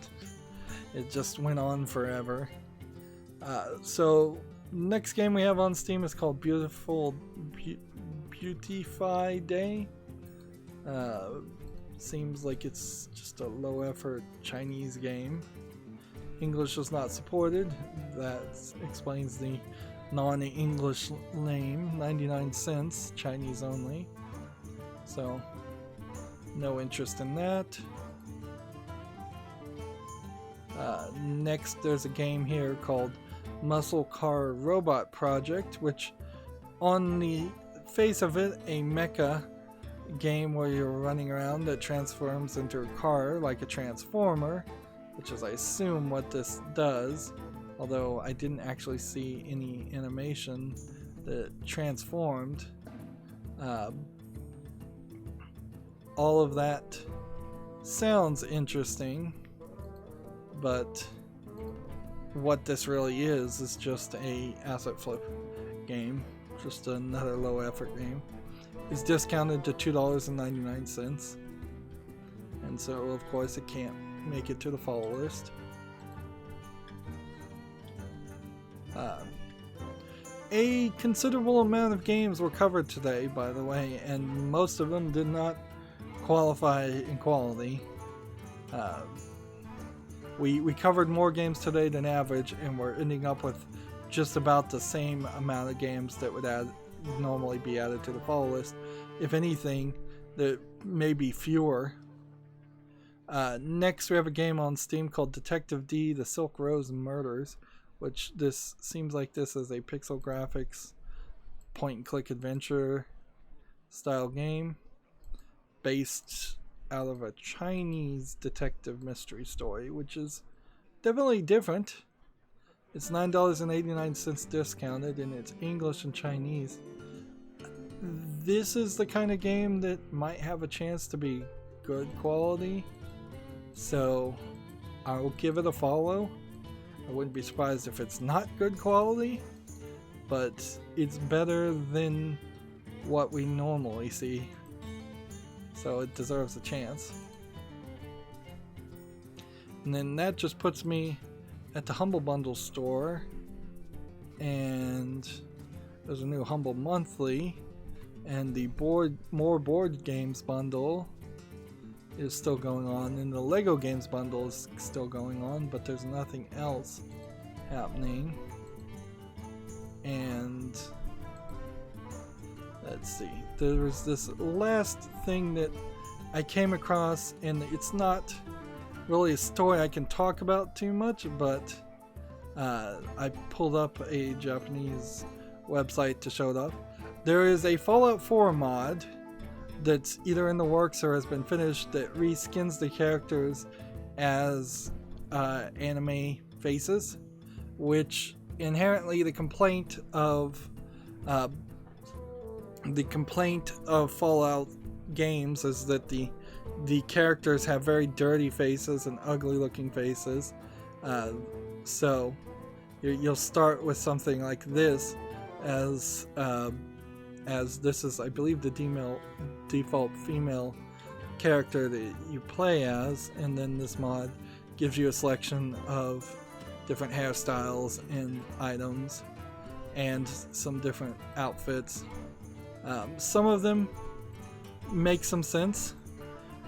it just went on forever. So next game we have on Steam is called Beautify Day. Seems like it's just a low effort Chinese game. English is not supported. That explains the non-English name. 99 cents, Chinese only. So no interest in that. Next there's a game here called Muscle Car Robot Project, which on the face of it, a mecha game where you're running around that transforms into a car like a transformer, which is, I assume, what this does, although I didn't actually see any animation that transformed. All of that sounds interesting, but what this really is just a asset flip game, just another low effort game. It's discounted to $2.99, and so of course it can't make it to the follow list. A considerable amount of games were covered today, by the way, and most of them did not qualify in quality. We covered more games today than average, and we're ending up with just about the same amount of games that would normally be added to the follow list. If anything, there may be fewer. Next we have a game on Steam called Detective D: The Silk Rose Murders, which this seems like this is a pixel graphics point and click adventure style game based out of a Chinese detective mystery story, which is definitely different. It's $9.89 discounted, and it's English and Chinese. This is the kind of game that might have a chance to be good quality, so I'll give it a follow. I wouldn't be surprised if it's not good quality, but it's better than what we normally see, so it deserves a chance. And then that just puts me at the Humble Bundle store, and there's a new Humble Monthly, and the More Board Games bundle is still going on, and the Lego Games bundle is still going on, but there's nothing else happening. And let's see, there was this last thing that I came across, and it's not really a story I can talk about too much, but I pulled up a Japanese website to show it up. There is a Fallout 4 mod that's either in the works or has been finished that reskins the characters as anime faces, which inherently the complaint of Fallout games is that the characters have very dirty faces and ugly looking faces. So you'll start with something like this as this is, I believe, the default female character that you play as, and then this mod gives you a selection of different hairstyles and items and some different outfits. Some of them make some sense,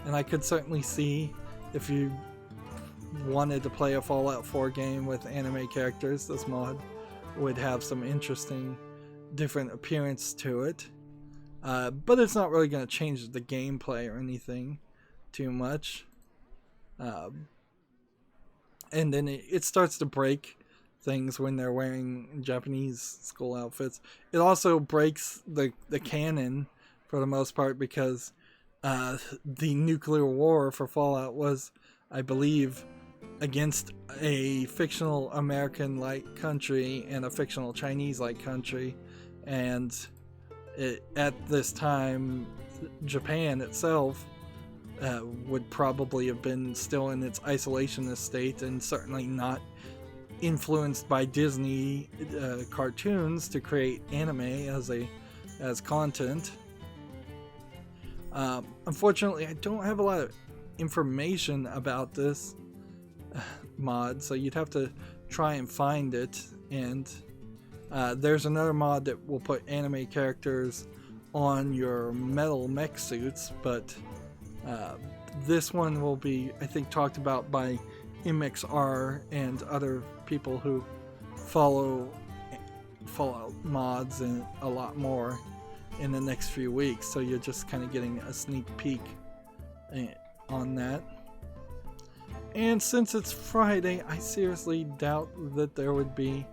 and I could certainly see if you wanted to play a Fallout 4 game with anime characters, this mod would have some interesting different appearance to it. But it's not really going to change the gameplay or anything too much. And then it starts to break things when they're wearing Japanese school outfits. It also breaks the canon for the most part, because the nuclear war for Fallout was, I believe, against a fictional American-like country and a fictional Chinese-like country. And at this time, Japan itself would probably have been still in its isolationist state, and certainly not influenced by Disney cartoons to create anime as content. Unfortunately, I don't have a lot of information about this mod, so you'd have to try and find it. And there's another mod that will put anime characters on your metal mech suits, but this one will be, I think, talked about by MXR and other people who follow Fallout mods and a lot more in the next few weeks, so you're just kind of getting a sneak peek on that. And since it's Friday, I seriously doubt that there would be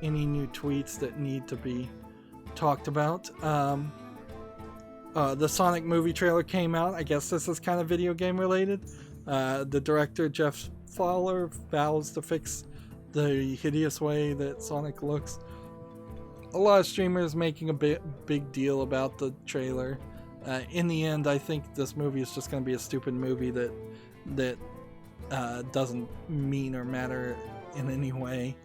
any new tweets that need to be talked about. The Sonic movie trailer came out. I guess this is kind of video game related. The director, Jeff Fowler, vows to fix the hideous way that Sonic looks. A lot of streamers making a big deal about the trailer. In the end, I think this movie is just going to be a stupid movie that doesn't mean or matter in any way.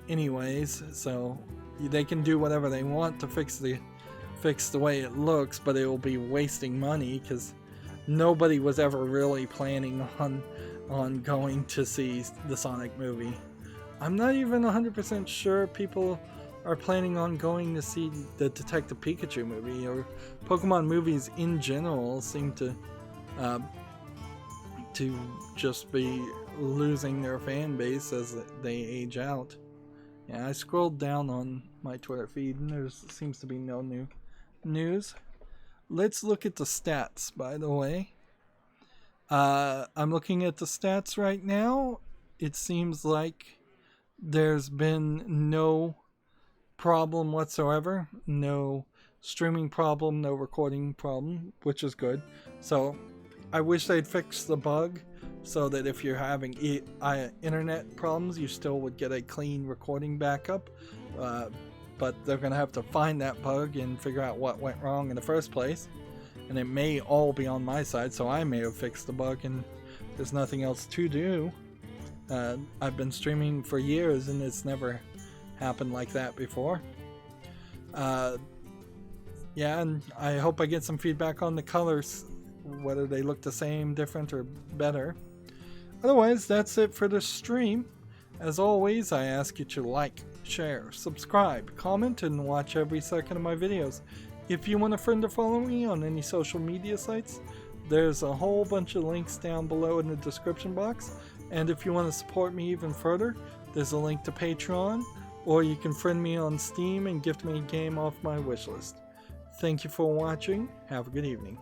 Anyways, so they can do whatever they want to fix the way it looks, but it will be wasting money, because nobody was ever really planning on going to see the Sonic movie. I'm not even 100% sure people are planning on going to see the Detective Pikachu movie, or Pokemon movies in general seem to just be losing their fan base as they age out. Yeah, I scrolled down on my Twitter feed and there seems to be no new news. Let's look at the stats, by the way. I'm looking at the stats right now. It seems like there's been no problem whatsoever. No streaming problem, no recording problem, which is good. So I wish they'd fix the bug so that if you're having internet problems, you still would get a clean recording backup. But they're going to have to find that bug and figure out what went wrong in the first place. And it may all be on my side, so I may have fixed the bug and there's nothing else to do. I've been streaming for years and it's never happened like that before. Yeah, and I hope I get some feedback on the colors, whether they look the same, different, or better. Otherwise, that's it for the stream. As always, I ask you to like, share, subscribe, comment, and watch every second of my videos. If you want a friend to follow me on any social media sites, there's a whole bunch of links down below in the description box. And if you want to support me even further, there's a link to Patreon, or you can friend me on Steam and gift me a game off my wishlist. Thank you for watching. Have a good evening.